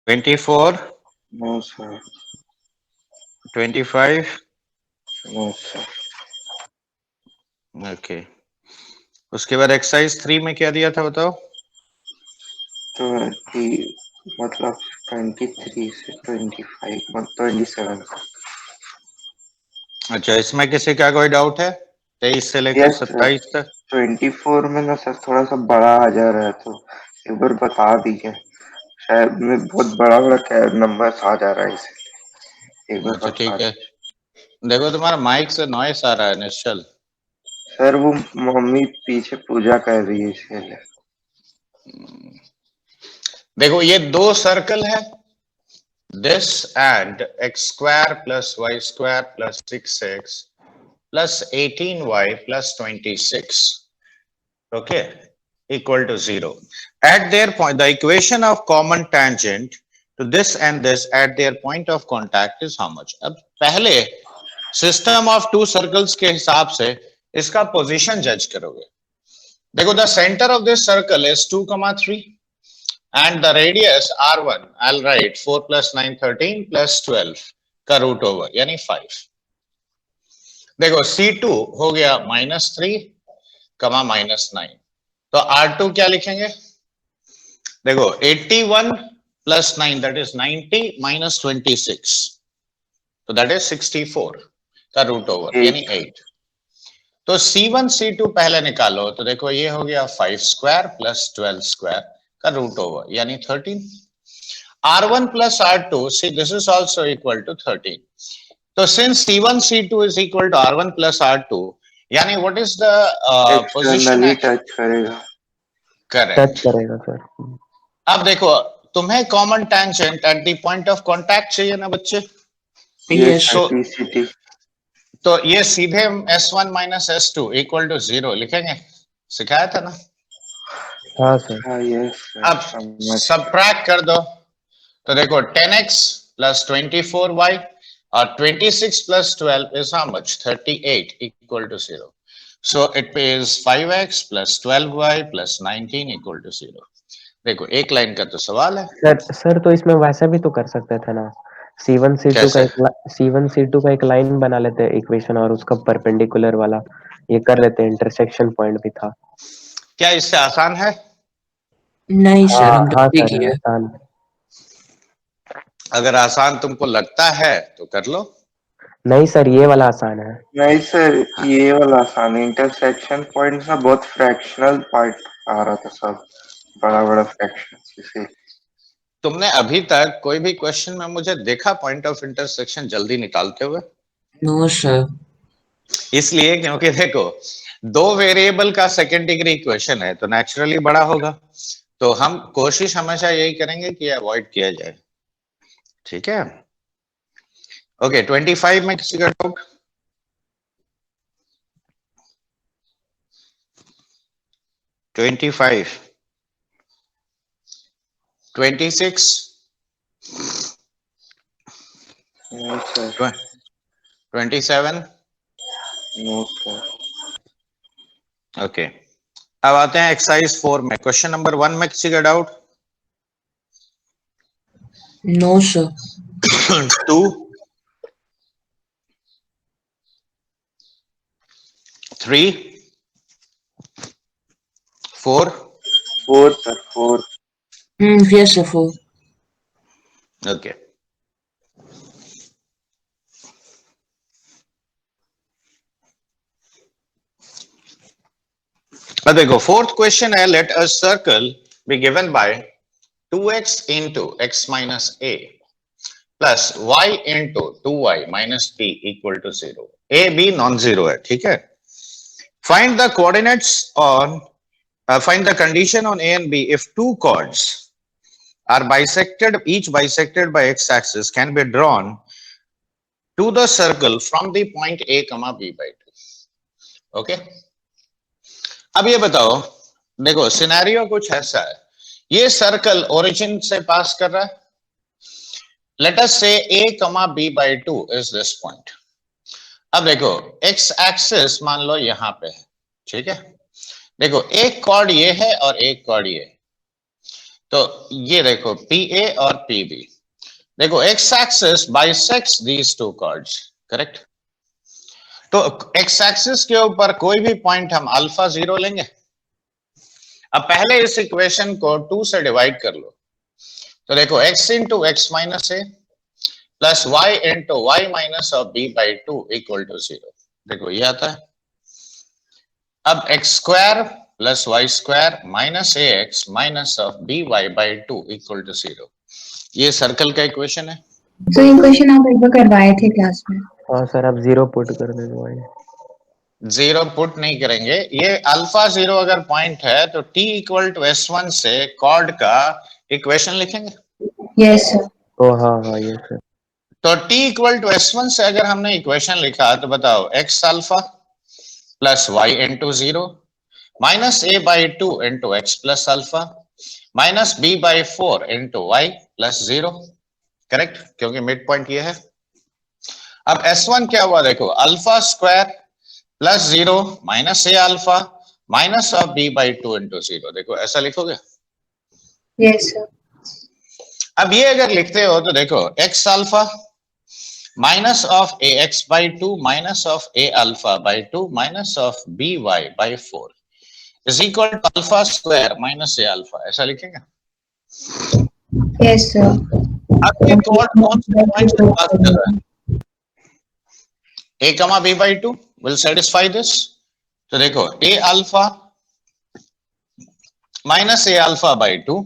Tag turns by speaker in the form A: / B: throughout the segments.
A: 24,
B: no sir,
A: 25.
B: No sir.
A: Okay, उसके बाद exercise 3 में क्या दिया था बताओ?
B: तो कि मतलब 23 से 25 मतलब 27।
A: अच्छा, इसमें किसी का कोई डाउट है? 23 से लेकर
B: यस सर,
A: 27 तक।
B: 24 में ना सर थोड़ा सा बड़ा आ जा रहा है, तो एक बार बता दीजिए। शायद में बहुत बड़ा बड़ा नंबर आ जा रहा है, इसे एक बार
A: अच्छा
B: बता
A: ठीक है,
B: दीजिए।
A: देखो तुम्हारा माइक से नॉइस आ रहा है निश्चल।
B: सर वो मम्मी पीछे पूजा कर रही है इसलिए।
A: देखो ये दो सर्कल है, this and x square plus y square plus 6x plus 18y plus 26, okay, equal to 0. At their point, the equation of common tangent to this and this at their point of contact is how much? अब पहले system of to circles के हिसाब से इसका position जज करोगे। देखो the centre of this circle is 2,3 and the radius r1, I'll write 4 plus 9 13 plus 12 का रूट ओवर यानी 5। देखो C2 हो गया -3 -9, तो R2 क्या लिखेंगे? देखो 81 प्लस 9 दैट इज 90 माइनस 26, तो दैट इज 64 का रूट ओवर यानी
B: 8।
A: 8। तो C1 C2 पहले निकालो, तो देखो ये हो गया 5 स्क्वायर प्लस 12 स्क्वायर का रूट ओवर यानी 13। R1 plus R2, see this is also equal to 13. So since C1 C2 is equal to R1 plus R2, yani what is the position
B: externally
A: at?
B: Touch करेगा।
C: Touch
A: Correct.
C: करेगा सर।
A: अब देखो तुम्हें common tangent at the point of contact चाहिए ना बच्चे?
B: ये
C: यस
B: सर
A: तो
B: पीसीटी।
A: तो ये सीधे S1 minus S2 equal to 0 लिखेंगे, सिखाया था ना।
C: हाँ सर।
B: हाँ यस सर,
A: अब
B: समझ गया।
A: सबट्रैक्ट कर दो, तो देखो 10x प्लस 24y और 26 plus 12 is how much? 38 equal to 0. So it is 5x plus 12y plus 19 equal to 0. देखो एक लाइन का तो सवाल है।
C: सर तो इसमें वैसा भी तो कर सकते थे ना,
A: कैसे?
C: C1 C2 का एक लाइन बना लेते हैं इक्वेशन, और उसका परपेंडिकुलर वाला ये कर लेते हैं, इंटरसेक्शन पॉइंट भी था।
A: क्या इससे आसान है?
D: नहीं
C: हाँ
D: सर, हम
C: हाँ
D: गलती
C: सर,
D: किए।
C: आसान।
A: अगर आसान तुमको लगता है तो कर लो।
C: नहीं सर, ये वाला आसान है।
B: नहीं सर,
A: हाँ,
B: ये वाला आसान है। इंटरसेक्शन पॉइंट का बहुत फ्रैक्शनल पार्ट आ रहा था सब, बड़ा बड़ा फ्रैक्शन इसे।
A: तुमने अभी तक कोई भी क्वेश्चन में मुझे देखा पॉइंट ऑफ इंटरसेक्शन जल्दी निकालते हुए?
D: No sir.
A: इसलिए क्योंकि देखो दो वेरिएबल का सेकेंड डिग्री इक्वेशन है तो नेचुरली बड़ा होगा, तो हम कोशिश हमेशा यही करेंगे कि अवॉइड किया जाए। ठीक है, ओके। 25 में किसी का doubt? 25, 26,
B: no sir,
A: 27।
B: No sir.
A: Okay, अब आते हैं एक्सरसाइज 4 में। क्वेश्चन नंबर 1 में किसी का doubt?
D: No sir.
A: 2, 3, 4।
B: 4 sir, 4।
D: Yes sir, 4।
A: Okay, अब देखो फोर्थ क्वेश्चन है, let a circle be given by 2x into x minus a plus y into 2y minus b equal to 0. a b non zero है, ठीक है। Find the coordinates on find the condition on a and b if two chords are bisected, each bisected by x axis can be drawn to the circle from the point a comma b by 2. Okay, अब ये बताओ, देखो scenario कुछ ऐसा है, ये circle origin से पास कर रहा है। लेट अस से a comma b by 2 is this point. अब देखो x एक्सिस मान लो यहां पे है, ठीक है। देखो एक कॉर्ड ये है और एक कॉर्ड ये है, तो ये देखो PA और PB, देखो x axis bisects these two chords, correct. तो एक्स एक्सिस के ऊपर कोई भी पॉइंट हम अल्फा 0 लेंगे। अब पहले इस इक्वेशन को 2 से डिवाइड कर लो, तो देखो x into x minus a plus y into y minus of b by 2 equal to 0। देखो ये आता है। अब x square plus y square minus a x minus of b y by 2 equal to 0, ये सर्कल का equation है।
E: तो ये क्वेश्चन आप एक बार करवाए थे क्लास में।
C: हाँ सर, आप 0 पुट कर देंगे भाई।
A: 0 पुट नहीं करेंगे, ये अल्फा 0 अगर पॉइंट है तो t इक्वल टू S1 से कॉर्ड का इक्वेशन लिखेंगे।
E: Yes sir.
C: ओ हाँ ये सर।
A: तो t इक्वल टू S1 से अगर हमने इक्वेशन लिखा तो बताओ x alpha plus y into 0 minus a by 2 into x plus alpha minus b by 4 into y plus 0, correct, क्योंकि मिड पॉइंट ये है। अब S1 क्या हुआ, देखो alpha square plus 0 minus A alpha minus of b by 2 into 0, देखो ऐसा लिखोगे।
E: Yes sir.
A: अब ये अगर लिखते हो तो देखो x alpha minus of a x by 2 minus of a alpha by 2 minus of b y by 4 is equal to alpha square minus A alpha, ऐसा लिखेंगे।
E: Yes sir.
A: अब ये कौन से पॉइंट से बात कर रहा है, a कमा b by 2 will satisfy this। तो देखो a alpha minus A alpha by 2,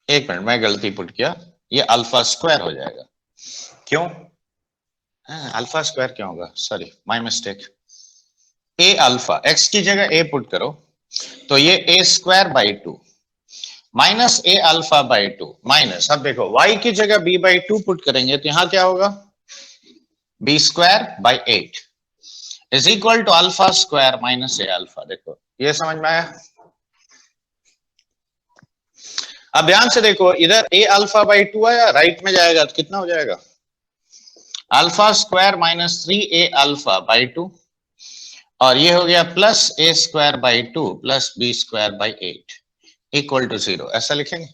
A: एक मिनट मैं गलती पुट किया, ये अल्फा स्क्वायर हो जाएगा। क्यों अल्फा स्क्वायर क्यों होगा, sorry my mistake. A alpha, X की जगह ए पुट करो तो ये A square by 2 minus A alpha by 2 minus, अब देखो y की जगह b बाई 2 पुट करेंगे तो यहां क्या होगा, b square by 8 is equal to alpha square minus A alpha. देखो ये समझ में आया। अब ध्यान से देखो, इधर a अल्फा बाई 2 आया, राइट में जाएगा तो कितना हो जाएगा, alpha square minus 3a alpha by 2, और ये हो गया plus a square by 2 plus b square by 8 equal to 0, ऐसा लिखेंगे।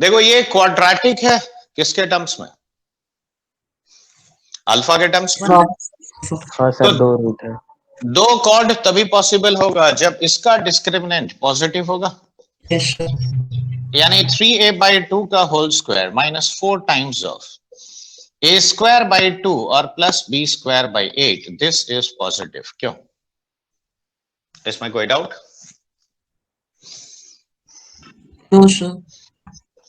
A: देखो ये क्वाड्रेटिक है, किसके टर्म्स में, अल्फा के टर्म्स में।
C: हाँ सर, 2 रूट है।
A: दो कॉर्ड तभी पॉसिबल होगा जब इसका डिस्क्रिमिनेंट पॉजिटिव होगा,
D: यस सर।
A: यानी 3a बाई 2 का whole square minus 4 times of a square by 2 और plus b square by 8, this is positive. क्यों, इसमें कोई डाउट?
D: No sir.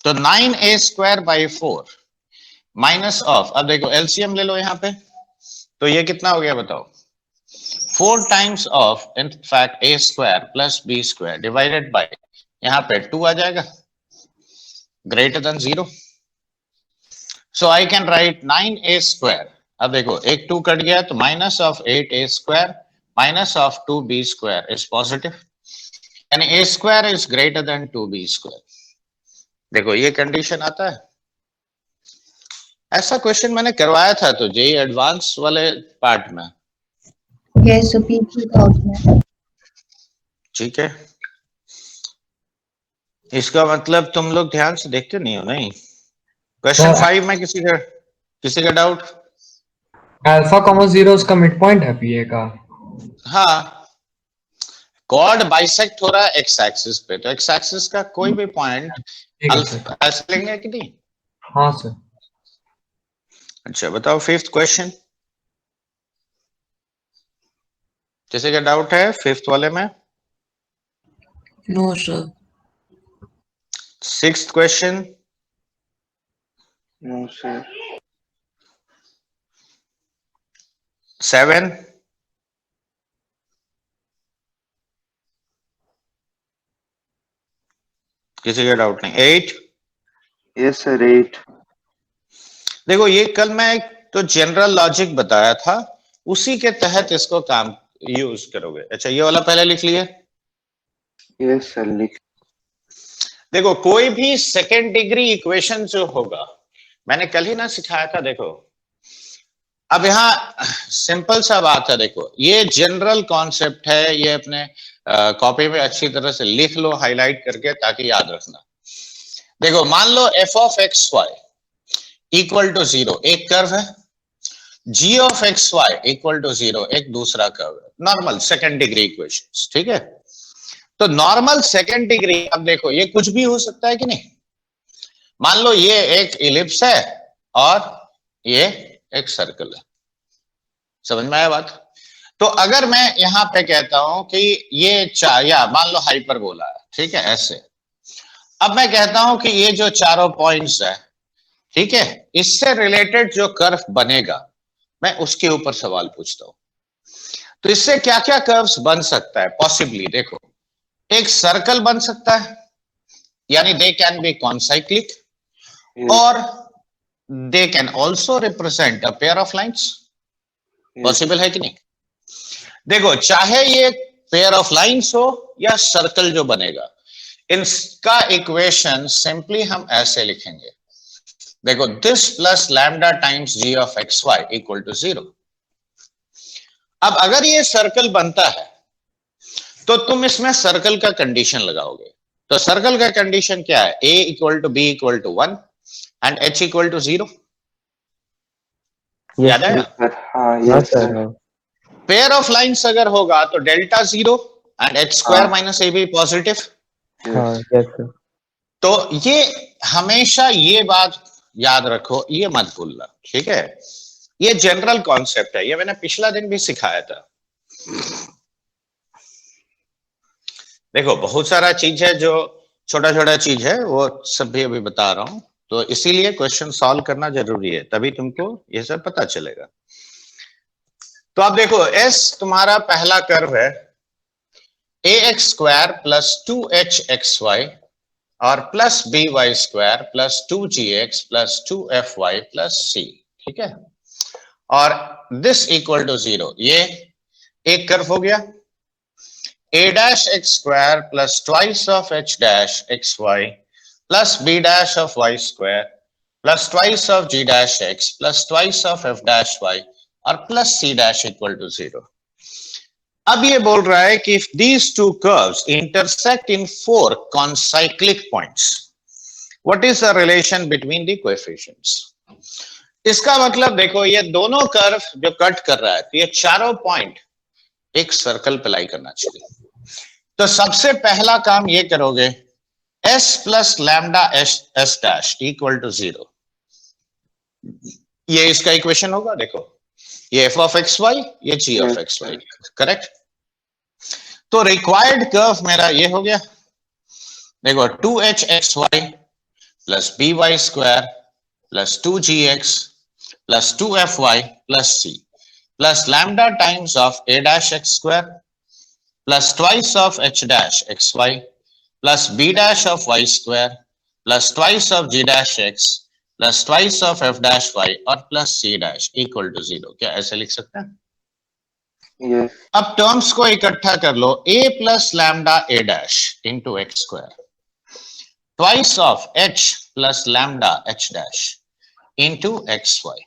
A: तो 9a square by 4 minus of, अब देखो एलसीएम ले लो यहां पे, तो ये कितना हो गया बताओ, 4 times of in fact a square plus b square divided by, यहां पे 2 आ जाएगा greater than 0, so I can write 9a square. अब देखो एक 2 कट गया तो minus of 8a square minus of 2b square is positive, यानी a square is greater than 2b square. देखो ये कंडीशन आता है, ऐसा क्वेश्चन मैंने करवाया था तो जेई एडवांस वाले पार्ट में।
E: यस सर, पीपी का उसमें।
A: ठीक है, इसका मतलब तुम लोग ध्यान से देखते नहीं हो, नहीं। क्वेश्चन 5 में किसी का डाउट?
F: अल्फा कॉमा 0 उसका मिड पॉइंट है पीए का।
A: हाँ, कॉर्ड बाइसेक्ट हो रहा है एक्स एक्सिस पे, तो एक्स एक्सिस का कोई भी पॉइंट
F: ठीक है सर।
A: अल्फा ऐसे लेंगे कि नहीं।
F: हाँ सर।
A: अच्छा बताओ, 5th क्वेश्चन किसी का डाउट है 5th वाले में?
D: No sir.
A: 6th question,
B: no sir.
A: 7, किसी का डाउट नहीं, 8।
B: Yes sir, 8।
A: देखो ये कल मैं एक तो जनरल लॉजिक बताया था, उसी के तहत इसको काम यूज करोगे। अच्छा ये वाला पहले लिख लिए।
B: यस सर, लिख।
A: देखो कोई भी सेकेंड डिग्री इक्वेशन जो होगा, मैंने कल ही ना सिखाया था, देखो अब यहाँ सिंपल सा बात है, देखो ये जनरल कॉन्सेप्ट है, ये अपने कॉपी में अच्छी तरह से लिख लो हाईलाइट करके ताकि याद रखना। देखो मान लो f of xy equal to 0 एक कर्व है, g of xy equal to 0 एक दूसरा कर्व है, नॉर्मल सेकंड डिग्री इक्वेशंस, ठीक है। तो नॉर्मल सेकंड डिग्री, अब देखो ये कुछ भी हो सकता है कि नहीं। मान लो ये एक इलिप्स है और ये एक सर्कल है, समझ में आया बात। तो अगर मैं यहां पे कहता हूं कि ये या मान लो हाइपरबोला है, ठीक है, ऐसे। अब मैं कहता हूं कि ये जो चारों पॉइंट्स है, ठीक है, इससे रिलेटेड जो कर्व बनेगा, मैं उसके ऊपर सवाल पूछता हूं। तो इससे क्या क्या कर्व्स बन सकता है पॉसिबली, देखो एक सर्कल बन सकता है, यानी दे कैन बी कॉन्साइक्लिक, और they can also represent a pair of lines. Possible है कि नहीं। देखो चाहे ये पेयर ऑफ लाइन्स हो या सर्कल जो बनेगा, इनका इक्वेशन सिंपली हम ऐसे लिखेंगे, देखो this plus lambda times g of x y equal to 0। अब अगर ये सर्कल बनता है तो तुम इसमें सर्कल का कंडीशन लगाओगे। तो सर्कल का कंडीशन क्या है, a equal to b equal to 1 and h equal to 0। याद है ना।
B: हाँ yes sir.
A: Pair of lines अगर होगा तो delta 0 and h square minus a b positive.
C: हाँ यस सर।
A: तो ये हमेशा ये बात याद रखो, ये मत भूलना, ठीक है। ये जनरल कॉन्सेप्ट है, ये मैंने पिछला दिन भी सिखाया था। देखो बहुत सारा चीज है जो छोटा छोटा चीज है, वो सब भी अभी बता रहा हूं, तो इसीलिए क्वेश्चन सॉल्व करना जरूरी है, तभी तुमको ये सब पता चलेगा। तो आप देखो S तुम्हारा पहला कर्व है, ax स्क्वायर प्लस 2hxy और plus by square plus 2gx plus 2fy plus c, ठीक है। और दिस इक्वल टू 0, ये एक कर्व हो गया। a dash x square plus twice of h dash xy plus b dash of y square plus twice of g dash x plus twice of f dash y और plus c dash equal to 0। अब ये बोल रहा है कि if these two curves intersect in 4 concyclic points, what is the relation between the coefficients? इसका मतलब देखो ये दोनों कर्व जो कट कर रहा है, तो ये चारों पॉइंट एक सर्कल पे लाई करना चाहिए। तो सबसे पहला काम ये करोगे, s plus lambda s dash equal to 0, ये इसका इक्वेशन होगा। देखो ये f ऑफ एक्स वाई, ये g of x y, correct. तो रिक्वायर्ड कर्व मेरा ये हो गया, देखो 2hxy plus by square plus 2gx plus 2fy plus c plus lambda times of a dash x square plus twice of h dash xy plus b dash of y square plus twice of g dash x plus twice of f dash y और plus c dash equal to 0। क्या ऐसे लिख सकते हैं?
B: Yes.
A: अब terms को इकट्ठा कर लो, a plus lambda a dash into x square twice of h plus lambda h dash into xy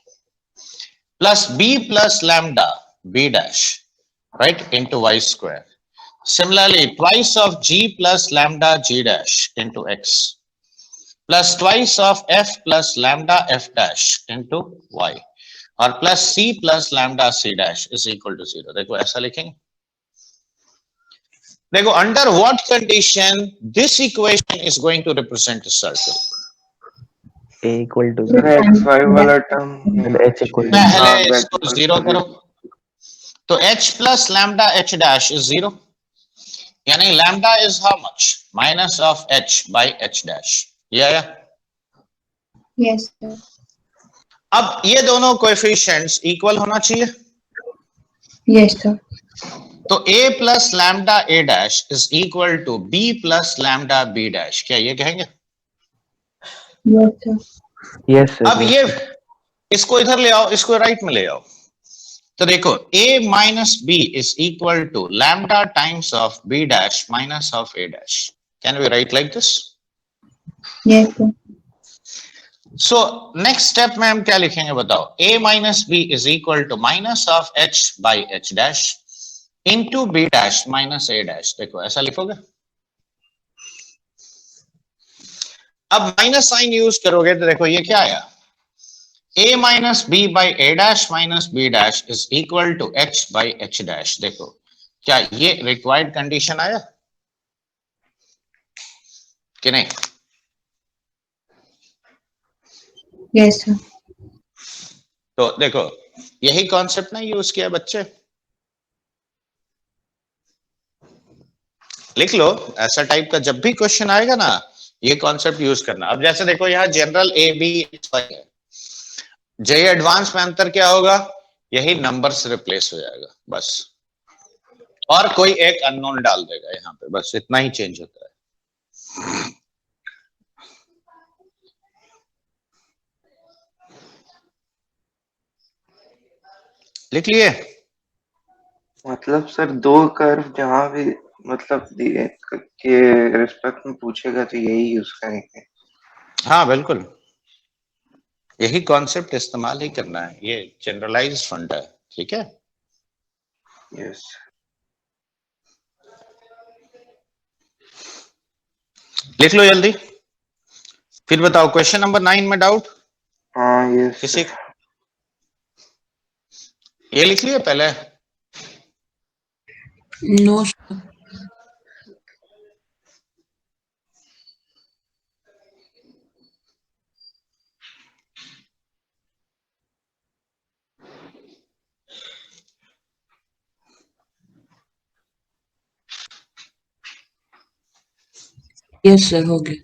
A: plus b plus lambda b dash right into y square. Similarly, twice of g plus lambda g dash into x plus twice of f plus lambda f dash into y और plus c plus lambda c dash is equal to 0। देखो ऐसा लिखेंगे। देखो under what condition this equation is going to represent a circle?
C: a equal to
B: xy वाला term
C: and h equal to
A: पहले इसको 0 करो, तो h plus lambda h dash is 0, यानी lambda is how much, minus of h by h dash. ये आया।
E: Yes, sir.
A: अब ये दोनों कोएफिशिएंट्स इक्वल होना चाहिए।
E: Yes, sir.
A: तो a plus lambda a dash is equal to b plus lambda b dash. क्या ये कहेंगे?
E: Yes, sir.
C: yes sir,
A: अब ये इसको इधर ले आओ, इसको राइट में ले आओ। तो देखो a minus b is equal to lambda times of b dash minus of a dash. Can we write like this?
E: Yes, sir.
A: So next step में हम क्या लिखेंगे बताओ? a minus b is equal to minus of h by h dash into b dash minus a dash. देखो ऐसा लिखोगे। अब minus sign use करोगे तो देखो ये क्या आया, a minus b by a dash minus b dash is equal to h by h dash. देखो क्या ये रिक्वायर्ड कंडीशन आया कि नहीं?
E: Yes, sir.
A: तो देखो यही कॉन्सेप्ट ना यूज किया बच्चे, लिख लो ऐसा टाइप का जब भी क्वेश्चन आएगा ना ये कॉन्सेप्ट यूज करना। अब जैसे देखो यहाँ जनरल ए बी है, जे एडवांस में अंतर क्या होगा, यही नंबर से रिप्लेस हो जाएगा बस, और कोई एक अननोन डाल देगा यहाँ पे, बस इतना ही चेंज होता है। लिख लिए?
B: मतलब सर दो कर्व जहां भी मतलब दिए के रिस्पेक्ट में पूछेगा तो यही यूज करेंगे।
A: हाँ बिल्कुल, यही कॉन्सेप्ट इस्तेमाल ही करना है, ये जनरलाइज्ड फंड है, ठीक है।
B: यस
A: लिख लो जल्दी, फिर बताओ क्वेश्चन नंबर 9 में डाउट
B: हाँ यस
A: किसी को? ये लिख लिए पहले?
D: No, sir. Yes, sir. हो गया।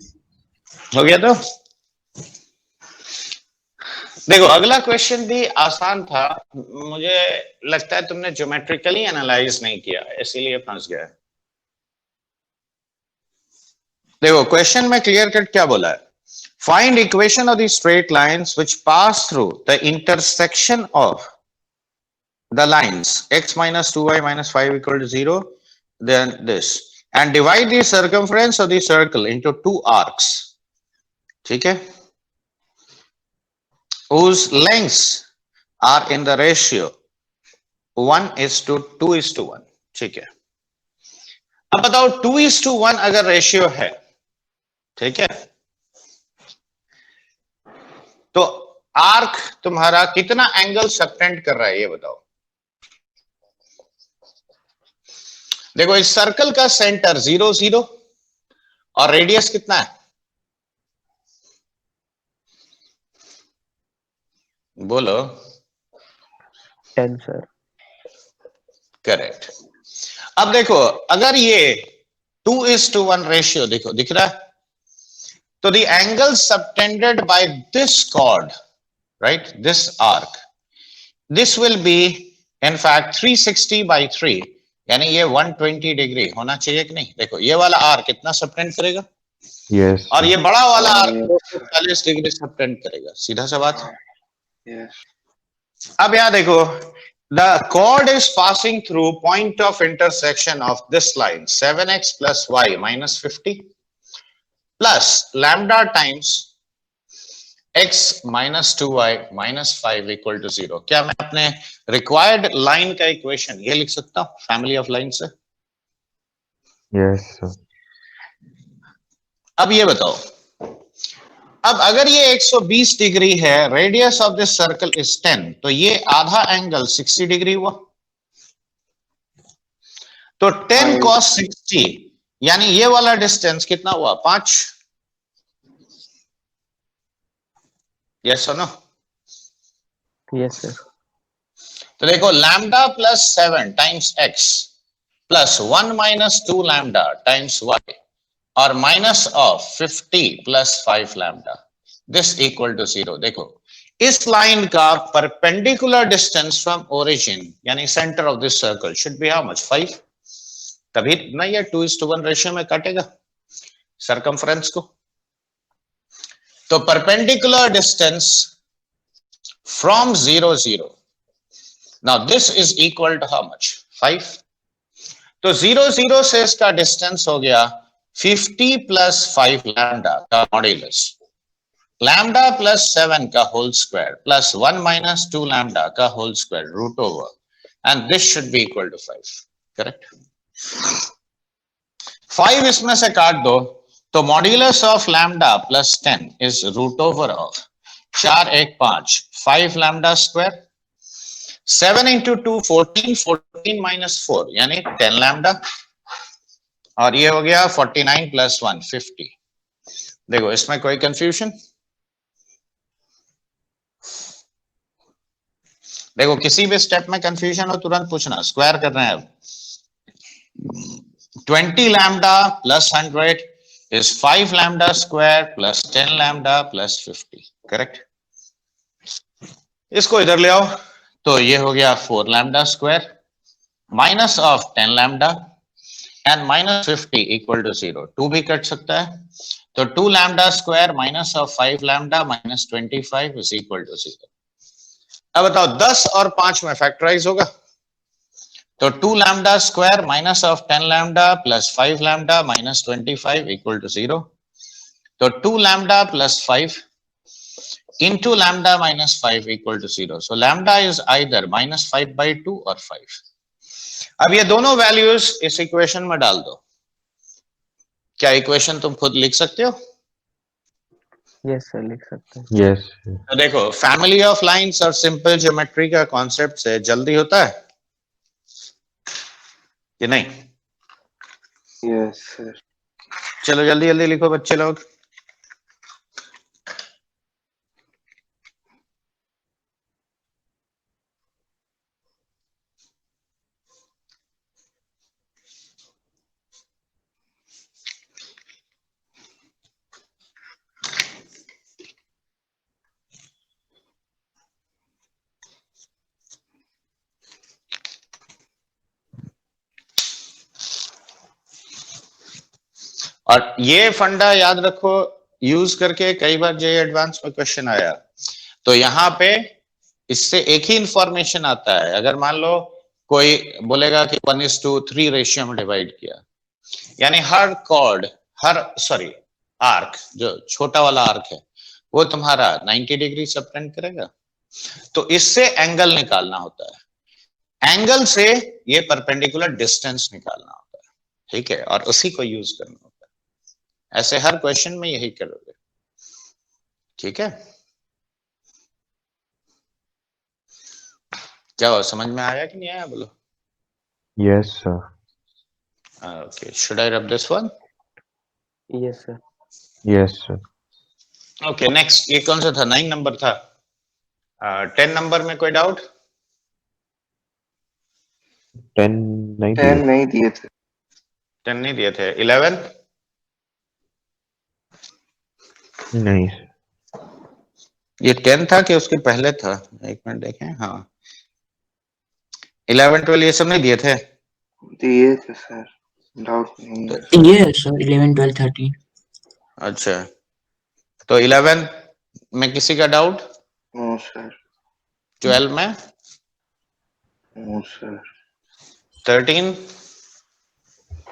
A: हो गया तो देखो अगला क्वेश्चन भी आसान था, मुझे लगता है तुमने ज्योमेट्रिकली एनालाइज नहीं किया इसीलिए फंस गया। देखो क्वेश्चन में क्लियर कट क्या बोला है, find equation of the straight lines which pass through the intersection of the lines x minus 2y minus 5 equal to 0, then this, and divide the circumference of the circle into two arcs, ठीक है, whose lengths are in the ratio 1:2:1, ठीक है। अब बताओ 2:1 अगर ratio है, ठीक है, तो आर्क तुम्हारा कितना एंगल सबटेंड कर रहा है ये बताओ। देखो इस सर्कल का सेंटर 0 0 और रेडियस कितना है, बोलो?
C: 10 सर।
A: करेक्ट। अब देखो अगर ये 2:1 रेशियो देखो दिख रहा है, तो the angle subtended by this cord, right, this arc, this will be in fact 360/3, यानी ये 120 डिग्री होना चाहिए कि नहीं। देखो ये वाला आर्क कितना सबटेंड करेगा,
G: यस
A: और ये बड़ा वाला आर्क 240 डिग्री सबटेंड करेगा, सीधा सा बात है।
B: यस
A: अब यहां देखो, the chord is passing through point of intersection of this line 7x plus y minus 50 plus lambda times x minus 2y minus 5 equal to 0। क्या मैं अपने रिक्वायर्ड लाइन का इक्वेशन ये लिख सकता हूं फैमिली ऑफ लाइन से?
G: यस
A: अब ये बताओ, अब अगर ये 120 डिग्री है, radius of this circle is 10, तो ये आधा एंगल 60 डिग्री हुआ, तो 10 cos 60 यानी ये वाला डिस्टेंस कितना हुआ, 5। यस और नो?
C: Yes sir.
A: तो देखो lambda plus 7 times x plus 1 minus 2 lambda times y और minus of 50 plus 5 lambda, this equal to 0। देखो इस लाइन का परपेंडिकुलर डिस्टेंस फ्रॉम ओरिजिन यानी centre of this circle should be how much, 5, तभी ना ये 2:1 रेशियो में काटेगा सरकमफ्रेंस को। तो perpendicular distance from 0 0, now this is equal to how much, 5। तो 0 0 से इसका डिस्टेंस हो गया 50 प्लस 5 लैम्डा का मॉड्यूलस, लैम्डा प्लस 7 का whole square plus 1 minus 2 lambda का whole square root over, and this should be equal to 5, correct. 5 इसमें से काट दो तो modulus of lambda plus 10 is root over of 4 1 5 5 lambda square 7 into 2 14 14 minus 4 यानी 10 lambda और ये हो गया 49 प्लस 1 50। देखो इसमें कोई कंफ्यूजन? देखो किसी भी स्टेप में कंफ्यूजन हो तुरंत पूछना। स्क्वायर कर रहे हैं अब। 20 lambda plus 100 is 5 lambda square plus 10 lambda plus 50 correct. इसको इधर ले आओ तो ये हो गया 4 lambda square minus of 10 lambda and minus 50 equal to 0। 2 भी कट सकता है तो 2 lambda square minus of 5 lambda minus 25 is equal to 0। अब बताओ 10 और 5 में फैक्टराइज होगा तो 2 lambda square minus of 10 lambda plus 5 lambda minus 25 equal to 0. तो 2 lambda plus 5 into lambda minus 5 equal to 0. So lambda is either minus 5 by 2 or 5. अब ये दोनों वैल्यूज इस इक्वेशन में डाल दो। क्या इक्वेशन तुम खुद लिख सकते हो?
C: यस सर लिख सकते हैं।
G: Yes.
A: तो देखो फैमिली ऑफ लाइंस और सिंपल ज्योमेट्री का कॉन्सेप्ट से जल्दी होता है कि नहीं?
B: Yes sir.
A: चलो जल्दी जल्दी लिखो बच्चे लोग। और ये फंडा याद रखो यूज करके कई बार जे एडवांस में क्वेश्चन आया तो यहाँ पे इससे एक ही इंफॉर्मेशन आता है। अगर मान लो कोई बोलेगा कि 1:3 रेशियो में डिवाइड किया यानी हर कॉर्ड आर्क जो छोटा वाला आर्क है वो तुम्हारा 90 डिग्री सबटेंड करेगा तो इससे एंगल निकालना होता है। एंगल से ये परपेंडिकुलर डिस्टेंस निकालना होता है, ठीक है, और उसी को यूज करना होता है। ऐसे हर क्वेश्चन में यही करोगे, ठीक है। क्या हो, समझ में आया कि नहीं आया बोलो?
G: Yes, sir.
A: Okay, should I rub this one?
C: Yes sir.
G: Yes, sir.
A: Okay, next ये कौन सा था? 9 नंबर था। 10 नंबर में कोई डाउट?
G: 10 नहीं
B: 10
G: दिए।
B: नहीं दिए थे।
A: 10 नहीं दिए थे। 11?
G: नहीं।
A: ये 10 था कि उसके पहले था? एक मिनट देखें। हाँ 11 12 ये सब नहीं दिए थे?
B: दिए थे सर, डाउट नहीं है।
D: ये सर 11 12 13।
A: अच्छा, तो 11 में किसी का डाउट?
B: No sir.
A: 12 में?
B: No sir.
A: 13?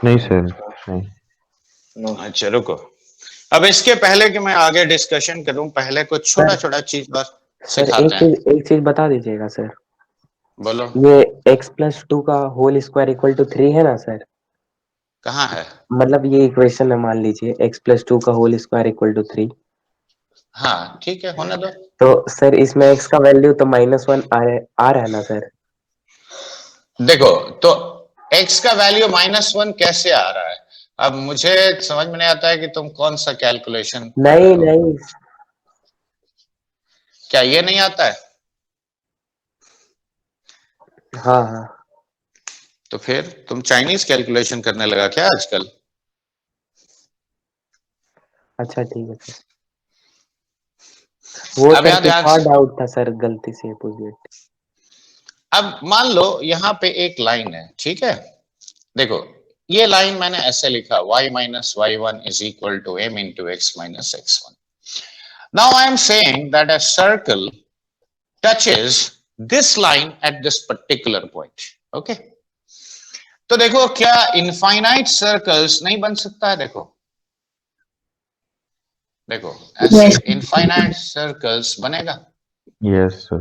G: नहीं सर, नहीं।
B: नो।
A: अच्छा रुको, अब इसके पहले कि मैं आगे डिस्कशन करूं पहले कुछ छोटा छोटा चीज बस
C: सर
A: सिखाते हैं।
C: एक चीज बता दीजिएगा सर।
A: बोलो।
C: ये x+2 का होल स्क्वायर इक्वल टू 3 है ना सर?
A: कहाँ है?
C: मतलब ये इक्वेशन है, मान लीजिए x+2 का होल स्क्वायर इक्वल टू 3।
A: हाँ ठीक है, होने दो।
C: तो सर इसमें x का वैल्यू तो -1 आ रहा है ना सर?
A: देखो तो x का वैल्यू -1 कैसे आ रहा है? अब मुझे समझ में नहीं आता है कि तुम कौन सा कैलकुलेशन।
C: नहीं
A: क्या ये नहीं आता है?
C: हाँ
A: तो फिर तुम चाइनीज कैलकुलेशन करने लगा क्या आजकल?
C: अच्छा ठीक है सर। वो
A: अब
C: सर
A: यहाँ ध्यान
C: कुछ और
A: से,
C: डाउट था सर, गलती से पूछ गए।
A: अब मान लो यहाँ पे एक लाइन है, ठीक है। देखो ये लाइन मैंने ऐसे लिखा y minus y1 is equal to m into x minus x1. Now I am saying that a circle touches this line at this particular point. Okay? तो देखो क्या इनफाइनाइट सर्कल्स नहीं बन सकता है? देखो ऐसे
E: Yes.
A: इनफाइनाइट सर्कल्स बनेगा।
G: Yes, sir.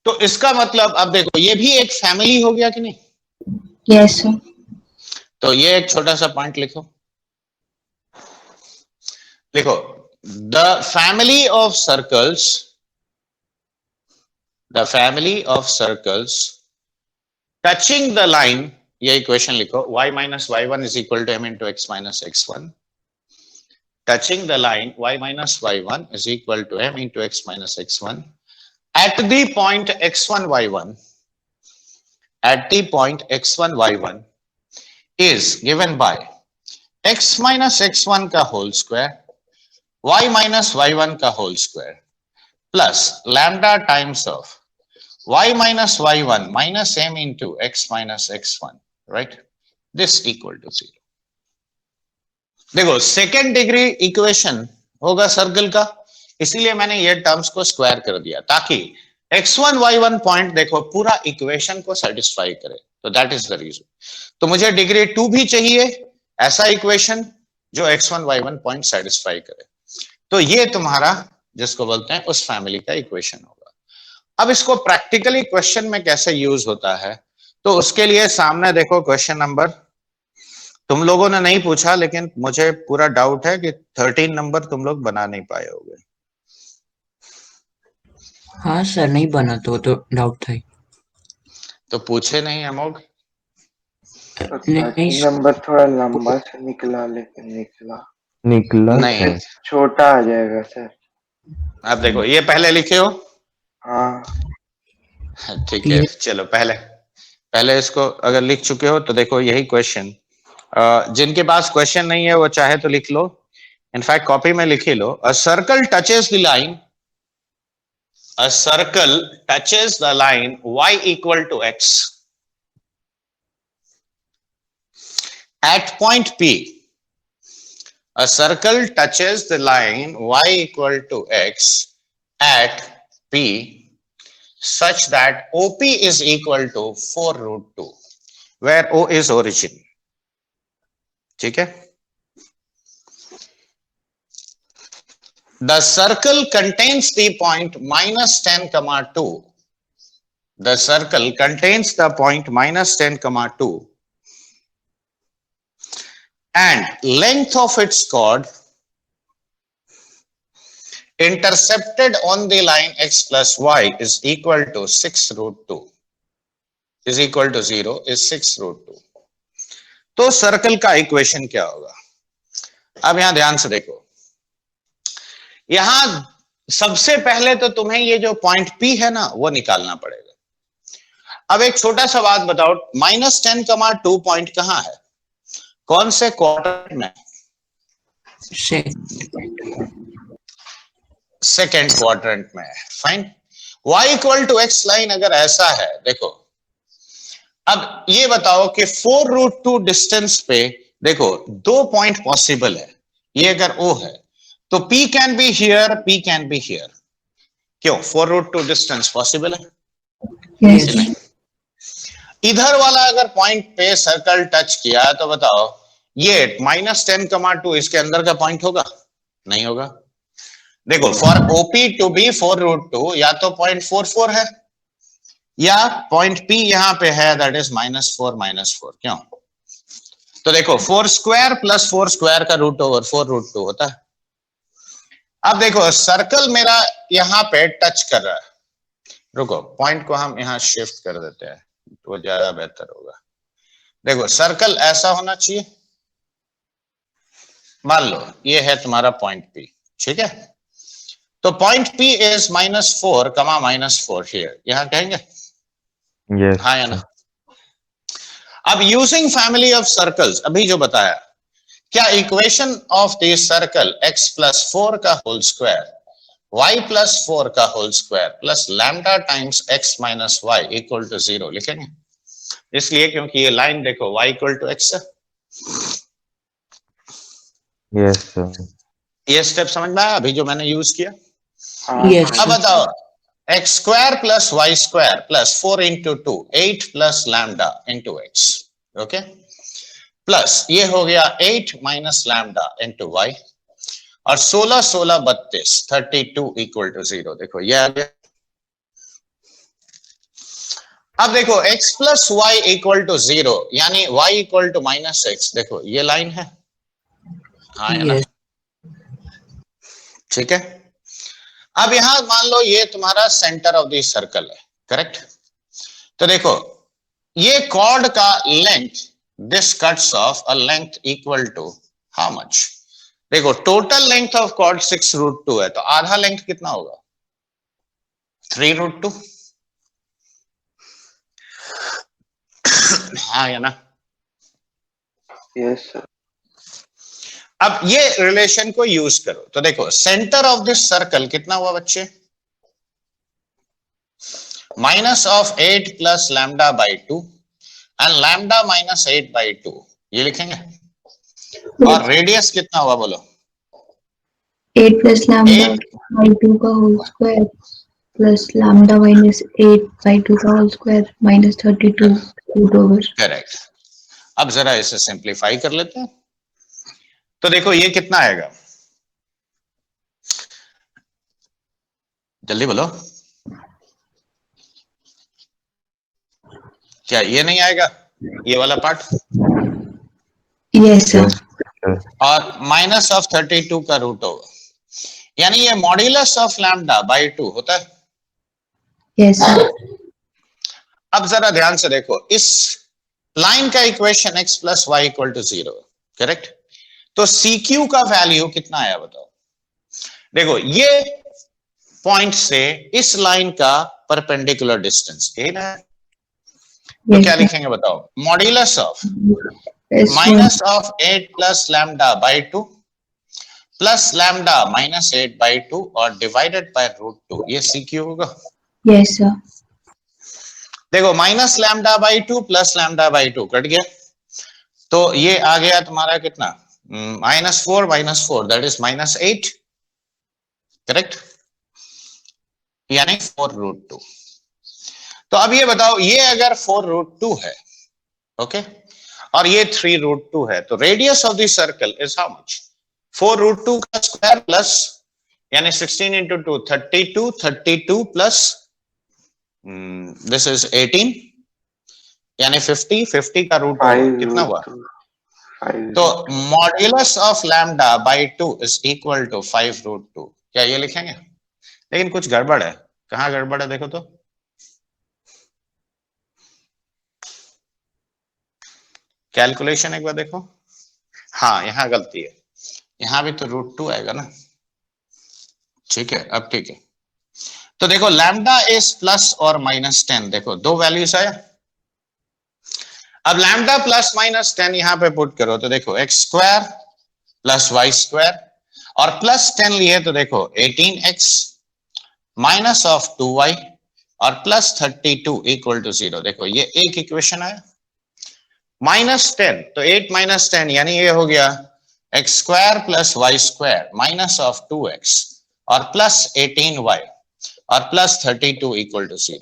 A: तो इसका मतलब अब देखो ये भी एक फैमिली हो गया कि नहीं?
E: Yes, sir.
A: तो ये एक छोटा सा पॉइंट लिखो, देखो, the family of circles touching the line, ये इक्वेशन लिखो, y minus y1 is equal to m into x minus x1. Touching the line y minus y1 is equal to m into x minus x1 at the point x1 y1. At the point x1 y1 is given by x minus x1 का whole square, y minus y1 का whole square plus lambda times of y minus y1 minus m into x minus x1, right? This equal to 0. देखो, second degree equation होगा circle का, इसीलिए मैंने ये terms को square कर दिया ताकि x1 y1 पॉइंट देखो पूरा इक्वेशन को सेटिस्फाई करे, तो दैट इज द रीजन. तो मुझे डिग्री 2 भी चाहिए, ऐसा इक्वेशन जो x1 y1 पॉइंट सेटिस्फाई करे. तो ये तुम्हारा जिसको बोलते हैं उस फैमिली का इक्वेशन होगा. अब इसको प्रैक्टिकली क्वेश्चन में कैसे यूज होता है, तो उसके लिए सामने देखो क्वेश्चन नंबर, तुम लोगों ने नहीं पूछा लेकिन मुझे पूरा डाउट है कि 13 नंबर तुम लोग बना नहीं पाए होगे.
D: हाँ सर, नहीं बना तो डाउट था ही।
A: तो पूछे नहीं अमोघ?
D: नहीं
B: नंबर थोड़ा लंबा से निकला, लेकिन
G: निकला
A: नहीं.
G: है।
B: छोटा आ जाएगा सर.
A: आप देखो, ये पहले लिखे हो?
B: हाँ
A: ठीक है, चलो पहले इसको अगर लिख चुके हो तो देखो यही क्वेश्चन. जिनके पास क्वेश्चन नहीं है वो चाहे तो लिख लो, इनफैक्ट कॉपी में लिख ही लो. A circle touches the line, a circle touches the line y equal to x at point P. A circle touches the line y equal to x at P such that OP is equal to 4 root 2, where O is origin. ठीक है? The circle contains the point minus 10, 2. The circle contains the point minus 10, 2. And length of its chord intercepted on the line x plus y is equal to 6 root 2. Is equal to 0 is 6 root 2. तो circle का equation क्या होगा? अब यहां ध्यान से देखो, यहां सबसे पहले तो तुम्हें ये जो पॉइंट P है ना वो निकालना पड़ेगा. अब एक छोटा सा बात बताओ, minus 10, 2 पॉइंट कहां है? कौन से क्वाड्रेंट में? सेकेंड क्वाड्रेंट में. Fine. y equal to x line अगर ऐसा है, देखो अब ये बताओ कि 4 रूट 2 डिस्टेंस पे देखो 2 पॉइंट पॉसिबल है. ये अगर O है तो P can be here, P can be here. क्यों? 4 रूट 2 डिस्टेंस पॉसिबल है.
E: Yes.
A: नहीं. इधर वाला अगर पॉइंट पे सर्कल टच किया तो बताओ ये minus 10, 2 इसके अंदर का पॉइंट होगा? नहीं होगा. देखो, for OP to be 4 root 2 या तो पॉइंट 44 है या पॉइंट P यहां पे है, दैट इज -4. क्यों? तो देखो 4 स्क्वायर प्लस 4 स्क्वायर का रूट ओवर 4 रूट 2 होता है. अब देखो सर्कल मेरा यहां पे टच कर रहा है. रुको, पॉइंट को हम यहां शिफ्ट कर देते हैं तो ज्यादा बेहतर होगा. देखो सर्कल ऐसा होना चाहिए. मान लो ये है तुम्हारा पॉइंट P, ठीक है? तो पॉइंट P इज -4, -4 हियर. यहां कहेंगे
G: Yes.
A: हाँ या ना? अब यूजिंग फैमिली ऑफ सर्कल्स, अभी जो बताया, क्या equation of this circle x plus 4 का होल स्क्वायर, y प्लस 4 का whole square plus lambda times x minus y equal to 0 लिखेंगे? इसलिए क्योंकि ये लाइन देखो y इक्वल टू x है.
G: Yes, sir.
A: ये स्टेप समझ में आया अभी जो मैंने यूज किया?
D: Yes.
A: अब बताओ, x square plus y square plus 4 into 2, 8 plus lambda into x. Okay, plus ये हो गया 8 माइनस लैम्डा इंटू y और 16 16 32 32 इक्वल टू 0. देखो ये आ गया. अब देखो x plus y equal to 0 यानी y इक्वल टू -x. देखो ये लाइन है. हाँ है ना? ठीक है। अब यहां मान लो ये तुम्हारा सेंटर ऑफ द सर्कल है, करेक्ट। तो देखो ये कॉर्ड का length, this cuts off a length equal to how much. देखो टोटल लेंथ ऑफ कॉर्ड 6√2 है, तो आधा लेंथ कितना होगा? 3√2। हाँ या ना?
B: Yes sir.
A: अब ये रिलेशन को यूज करो तो देखो सेंटर ऑफ दिस सर्कल कितना हुआ बच्चे? Minus of 8 plus lambda by 2 and lambda minus 8 by 2, ये लिखेंगे। और रेडियस कितना हुआ बोलो?
E: 8 प्लस लैम्डा
A: 8
E: बाई 2 का whole square plus lambda minus 8 by 2 का whole square minus 32 root over.
A: Correct. अब जरा इसे सिंप्लीफाई कर लेते हैं। तो देखो ये कितना आएगा, जल्दी बोलो। क्या ये नहीं आएगा ये वाला part?
E: Yes sir.
G: Yes, sir.
A: और माइनस ऑफ 32 का रूट होगा, यानी ये मॉड्यूलस ऑफ लैम्डा बाई 2 होता है।
E: Yes sir.
A: अब जरा ध्यान से देखो, इस लाइन का equation x plus y equal to 0, correct. तो CQ का वैल्यू कितना आया बताओ? देखो ये पॉइंट से इस लाइन का परपेंडिकुलर डिस्टेंस यही ना है। तो क्या लिखेंगे बताओ? Modulus of minus of 8 plus lambda by 2 plus lambda minus 8 by 2 और डिवाइडेड बाय रूट 2, ये CQ होगा।
E: Yes sir.
A: देखो minus lambda by 2 plus lambda by 2 cut गया, तो ये आ गया तुम्हारा कितना? -4 दैट इज -8, करेक्ट, यानी 4√2। तो अब ये बताओ, ये अगर 4√2 है, ओके, और ये 3√2 है, तो radius of the circle is how much? 4√2 का स्क्वायर प्लस यानी 16 into 2 32, 32 प्लस दिस इज 18 यानी 50, 50 का रूट कितना हुआ? तो modulus of lambda by 2 is equal to 5√2। क्या ये लिखेंगे? लेकिन कुछ गड़बड़ है, कहां गड़बड़ है देखो तो। कैलकुलेशन एक बार देखो। हाँ यहां गलती है, यहां भी तो √2 आएगा ना। ठीक है, अब ठीक है। तो देखो लैम्डा इज प्लस और -10, देखो दो वैल्यूज आया। अब लैम्डा प्लस -10 यहां पे पुट करो तो देखो x² प्लस y² और +10 लिए तो देखो 18x माइनस ऑफ 2y और प्लस 32 इक्वल टू 0। देखो ये एक इक्वेशन आया। -10 तो 8 - 10 यानी ये हो गया x² plus y² minus of 2x और प्लस 18y और प्लस 32 इक्वल टू 0।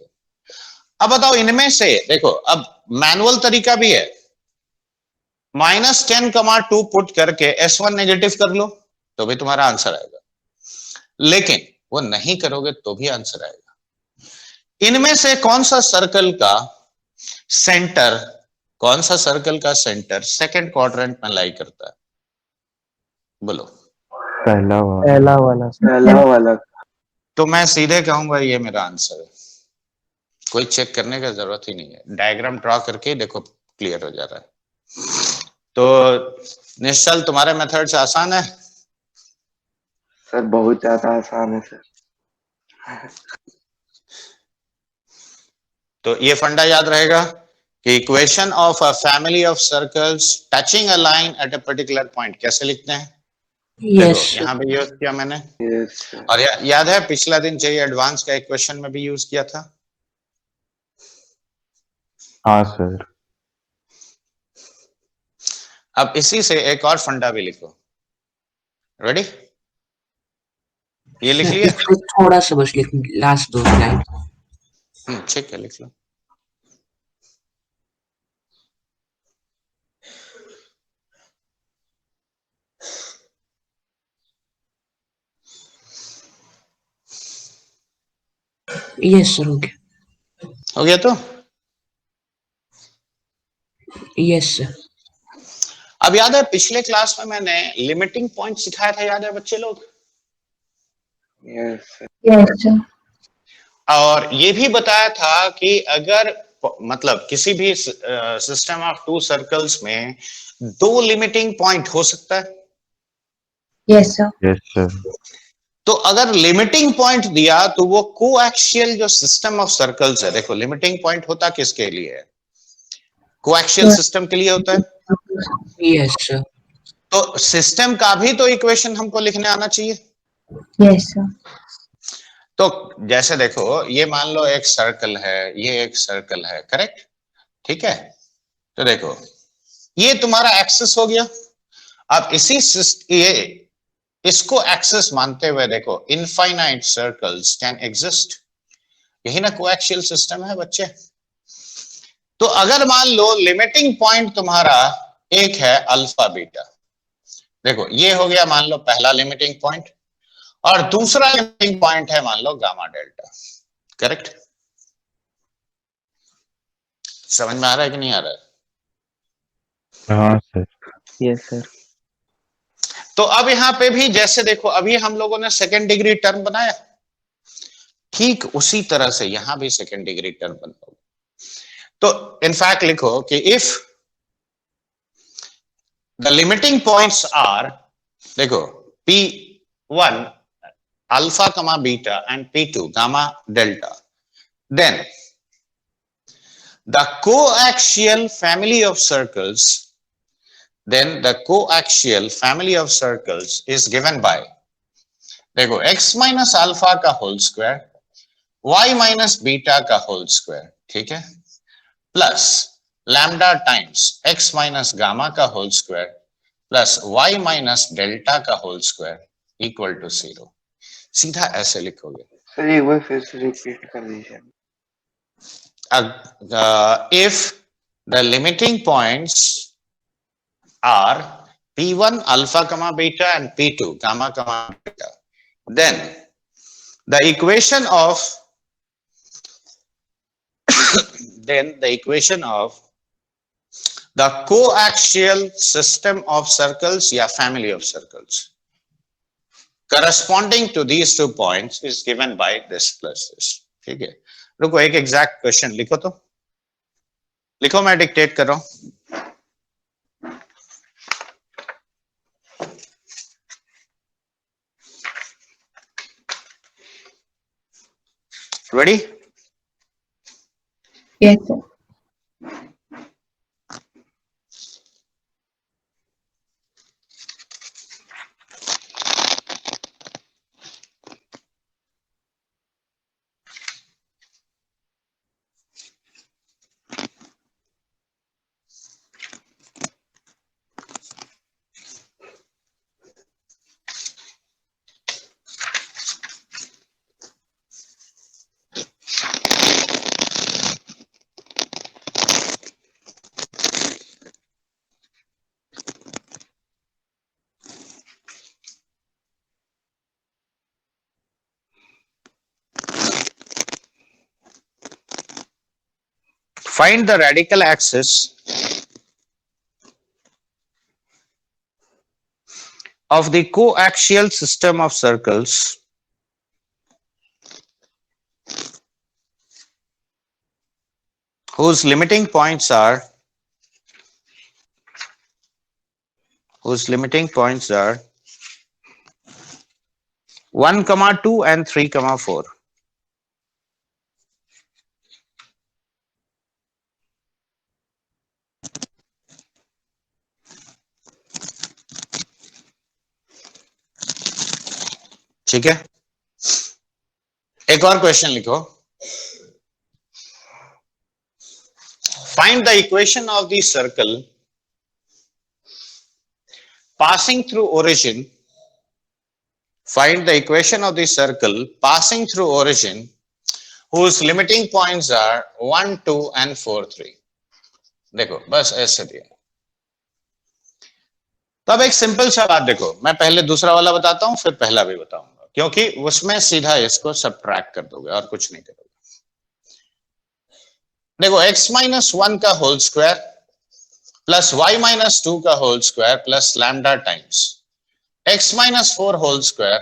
A: अब बताओ इनमें से देखो, अब मैनुअल तरीका भी है, -10, 2 पुट करके S1 नेगेटिव कर लो तो भी तुम्हारा आंसर आएगा, लेकिन वो नहीं करोगे तो भी आंसर आएगा। इनमें से कौन सा सर्कल का सेंटर, कौन सा सर्कल का सेंटर सेकंड क्वाड्रेंट में लाई करता है? बोलो।
G: पहला वाला।
C: पहला वाला सर।
B: पहला वाला। तो
A: मैं सीधे कहूंगा ये मेरा आंसर है, कोई चेक करने का जरूरत ही नहीं है, डायग्राम ड्रॉ करके देखो क्लियर हो जा रहा है। तो निश्चल तुम्हारे मेथड से आसान है?
B: सर बहुत ज्यादा आसान है सर।
A: तो ये फंडा याद रहेगा कि equation of a family of circles touching a line at a particular point कैसे लिखते हैं?
D: यस
A: देखो यहाँ भी यूज किया मैंने,
B: यस सर।
A: और याद है पिछला दिन जेईई एडवांस का एक क्वेश्चन में भी यूज किया था।
G: हाँ सर।
A: अब इसी से एक और फंडा भी लिखो, रेडी? ये लिख लिया?
D: इसको थोड़ा सा बस लिख, लास्ट 2 लाइन।
A: ठीक है, लिख लो।
D: यस सर, हो गया।
A: हो गया तो?
D: Yes sir.
A: अब याद है पिछले क्लास में मैंने लिमिटिंग पॉइंट सिखाया था, याद है बच्चे लोग?
B: Yes, sir.
E: Yes, sir.
A: और ये भी बताया था कि अगर मतलब किसी भी सिस्टम ऑफ टू सर्कल्स में दो लिमिटिंग पॉइंट हो सकता है।
E: Yes, sir.
G: Yes, sir.
A: तो अगर लिमिटिंग पॉइंट दिया तो वो कोएक्सियल जो सिस्टम ऑफ सर्कल्स है, देखो लिमिटिंग पॉइंट होता किसके लिए है? कोएक्सियल सिस्टम के लिए होता है।
D: Yes, sir.
A: तो सिस्टम का भी तो इक्वेशन हमको लिखने आना चाहिए।
E: Yes, sir.
A: तो जैसे देखो ये मान लो एक सर्कल है, ये एक सर्कल है, करेक्ट, ठीक है। तो देखो ये तुम्हारा एक्सिस हो गया। अब ये इसको एक्सिस मानते हुए देखो इनफाइनाइट सर्कल्स कैन एग्जिस्ट, यही ना कोएक्सियल सिस्टम है बच्चे। तो अगर मान लो लिमिटिंग पॉइंट तुम्हारा एक है अल्फा बीटा, देखो ये हो गया मान लो पहला लिमिटिंग पॉइंट, और दूसरा लिमिटिंग पॉइंट है मान लो गामा डेल्टा, करेक्ट। समझ में आ रहा है कि नहीं आ रहा है?
G: हाँ सर।
C: Yes sir.
A: तो अब यहां पे भी जैसे देखो अभी हम लोगों ने सेकेंड डिग्री टर्म बनाया, ठीक उसी तरह से यहां भी सेकेंड डिग्री टर्म बनाओगे। तो इनफैक्ट लिखो कि if the limiting points are, देखो P1 alpha comma beta and P2 gamma delta, then the coaxial family of circles, is given by, देखो x minus alpha का whole square, y minus beta का whole square, ठीक है, plus lambda times x minus gamma का whole square plus y minus delta का whole square equal to 0। सीधा ऐसे लिखोगे।
B: सर एक बार फिर से रिपीट कर दीजिए।
A: If the limiting points are P1 alpha comma beta and P2 gamma comma beta, then the equation of the coaxial system of circles या family of circles corresponding to these 2 points is given by this plus this, ठीक है। रुको एक exact question लिखो, तो लिखो, मैं dictate कर रहा हूं। Ready?
E: Yes, sir.
A: Find the radical axis of the coaxial system of circles whose limiting points are 1, 2 and 3, 4. ठीक है, एक और क्वेश्चन लिखो। Find the equation of the circle passing through origin. Find the equation of the circle passing through origin whose limiting points are 1, 2 and 4, 3. देखो बस ऐसे दिया। तब एक सिंपल सा बात देखो, मैं पहले दूसरा वाला बताता हूं फिर पहला भी बताऊंगा, क्योंकि उसमें सीधा इसको सबट्रैक्ट कर दोगे और कुछ नहीं करोगे। देखो x माइनस 1 का whole square plus y minus 2 का whole square plus lambda times x minus 4 whole square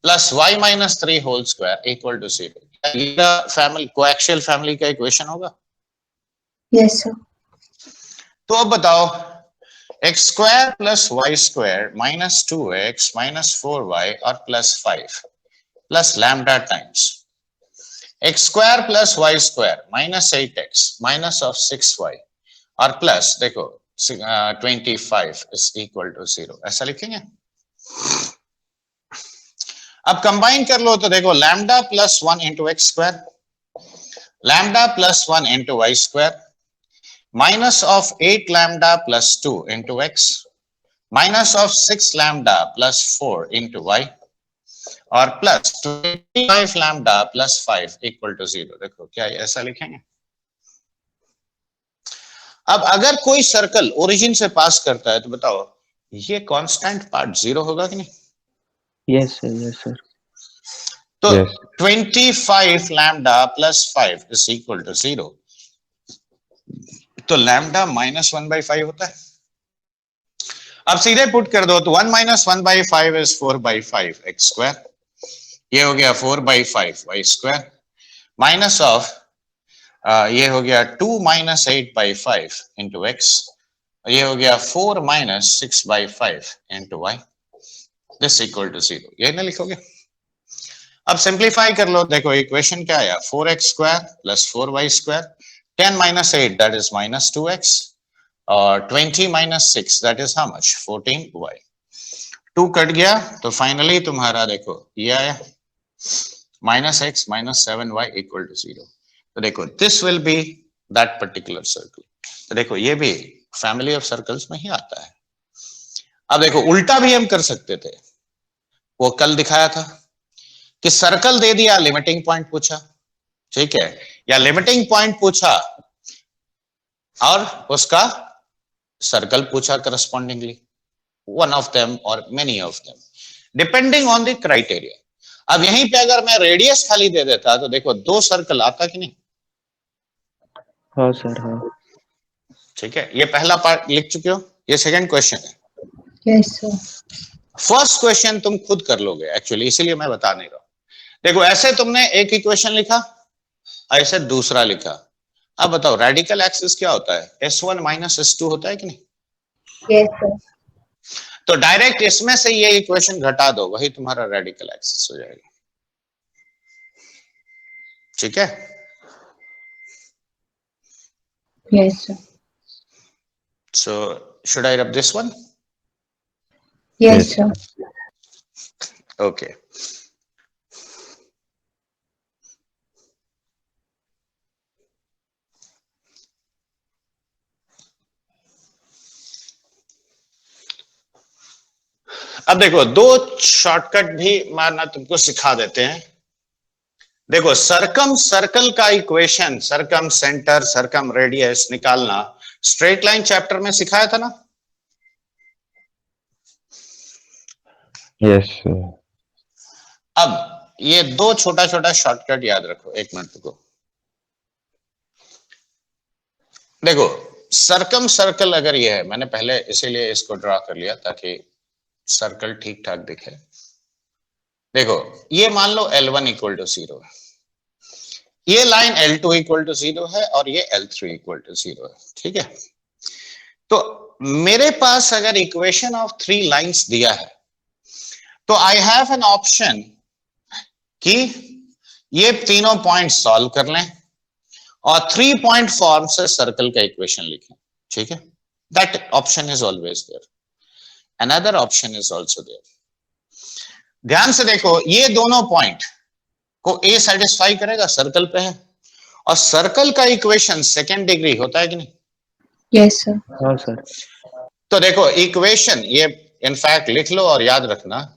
A: plus y minus 3 whole square equal to 0। ये फैमिली कोएक्सियल फैमिली का इक्वेशन होगा।
E: Yes, sir.
A: तो अब बताओ x square plus y square minus 2x minus 4y और plus 5 plus lambda times x square plus y square minus 8x minus of 6y और plus देखो 25 is equal to 0, ऐसा लिखेंगे। अब कंबाइन कर लो तो देखो lambda plus 1 into X square, lambda plus 1 into Y square, minus of 8 lambda plus 2 into x, minus of 6 lambda plus 4 into Y और plus 25 lambda plus 5 equal to 0। देखो क्या ऐसा लिखेंगे। अब अगर कोई सर्कल ओरिजिन से पास करता है तो बताओ ये कांस्टेंट पार्ट 0 होगा कि नहीं?
C: Yes sir, yes sir.
A: तो
G: Yes.
A: 25 lambda plus 5 is equal to 0, तो लैम्डा माइनस 1/5 होता है। अब सीधे पुट कर दो तो 1 माइनस 1/5 इज 4/5 एक्स स्क्वायर, ये हो गया 4/5 वाई स्क्वायर, माइनस ऑफ ये हो गया 2 माइनस 8/5 इंटू एक्स, ये हो गया 4 minus 6/5 into y, this equal to 0। ये ना लिखोगे। अब सिंप्लीफाई कर लो, देखो इक्वेशन क्या आया 4x स्क्वायर प्लस 4y स्क्वायर, 10 minus 8 that is minus 2x और 20 minus 6 that is how much 14y। 2 cut गया तो फाइनली तुम्हारा देखो ये आया minus x minus 7y equal to 0। तो देखो this will be that particular circle. तो देखो ये भी फैमिली ऑफ सर्कल्स में ही आता है। अब देखो उल्टा भी हम कर सकते थे, वो कल दिखाया था कि सर्कल दे दिया, लिमिटिंग पॉइंट पूछा, ठीक है, या लिमिटिंग पॉइंट पूछा और उसका सर्कल पूछा करस्पॉन्डिंगली, वन ऑफ देम और many of them depending on the criteria. अब यहीं पे अगर मैं रेडियस खाली दे देता तो देखो 2 सर्कल आता कि नहीं?
C: हाँ सर, हाँ।
A: ठीक है, ये पहला पार्ट लिख चुके हो, ये सेकंड क्वेश्चन है।
E: Yes, sir.
A: फर्स्ट क्वेश्चन तुम खुद कर लोगे एक्चुअली, इसीलिए मैं बता नहीं रहा। देखो ऐसे तुमने एक इक्वेशन लिखा, ऐसे दूसरा लिखा। अब बताओ रेडिकल एक्सिस क्या होता है? S1 माइनस S2 होता है कि नहीं?
E: Yes, sir.
A: तो डायरेक्ट इसमें से ये इक्वेशन घटा दो, वही तुम्हारा रेडिकल एक्सिस हो जाएगा। ठीक है,
E: Yes, sir.
A: So should I rub this one?
E: Yes,
G: Yes.
E: sir.
A: Okay, अब देखो 2 शॉर्टकट भी मारना तुमको सिखा देते हैं। देखो सरकम सर्कल का इक्वेशन, सरकम सेंटर, सरकम रेडियस निकालना स्ट्रेट लाइन चैप्टर में सिखाया था ना?
G: Yes, sir.
A: अब ये 2 छोटा छोटा शॉर्टकट याद रखो, एक मिनट रुको। देखो सरकम सर्कल अगर ये है, मैंने पहले इसीलिए इसको ड्रा कर लिया ताकि सर्कल ठीक ठाक दिखे। देखो ये मान लो L1 इक्वल टू 0 है, ये लाइन L2 इक्वल टू 0 है और ये L3 इक्वल टू 0 है, ठीक है। तो मेरे पास अगर इक्वेशन ऑफ 3 लाइंस दिया है तो आई हैव एन ऑप्शन कि ये तीनों पॉइंट सॉल्व कर लें और 3 पॉइंट फॉर्म से सर्कल का इक्वेशन लिखें, ठीक है। That option is always there, another option is also there. ध्यान से देखो ये दोनों पॉइंट को ए सेटिस्फाई करेगा, सर्कल पे है, और सर्कल का इक्वेशन सेकंड डिग्री होता है कि नहीं?
E: Yes, sir.
C: हाँ सर।
A: तो देखो इक्वेशन ये इनफैक्ट लिख लो और याद रखना।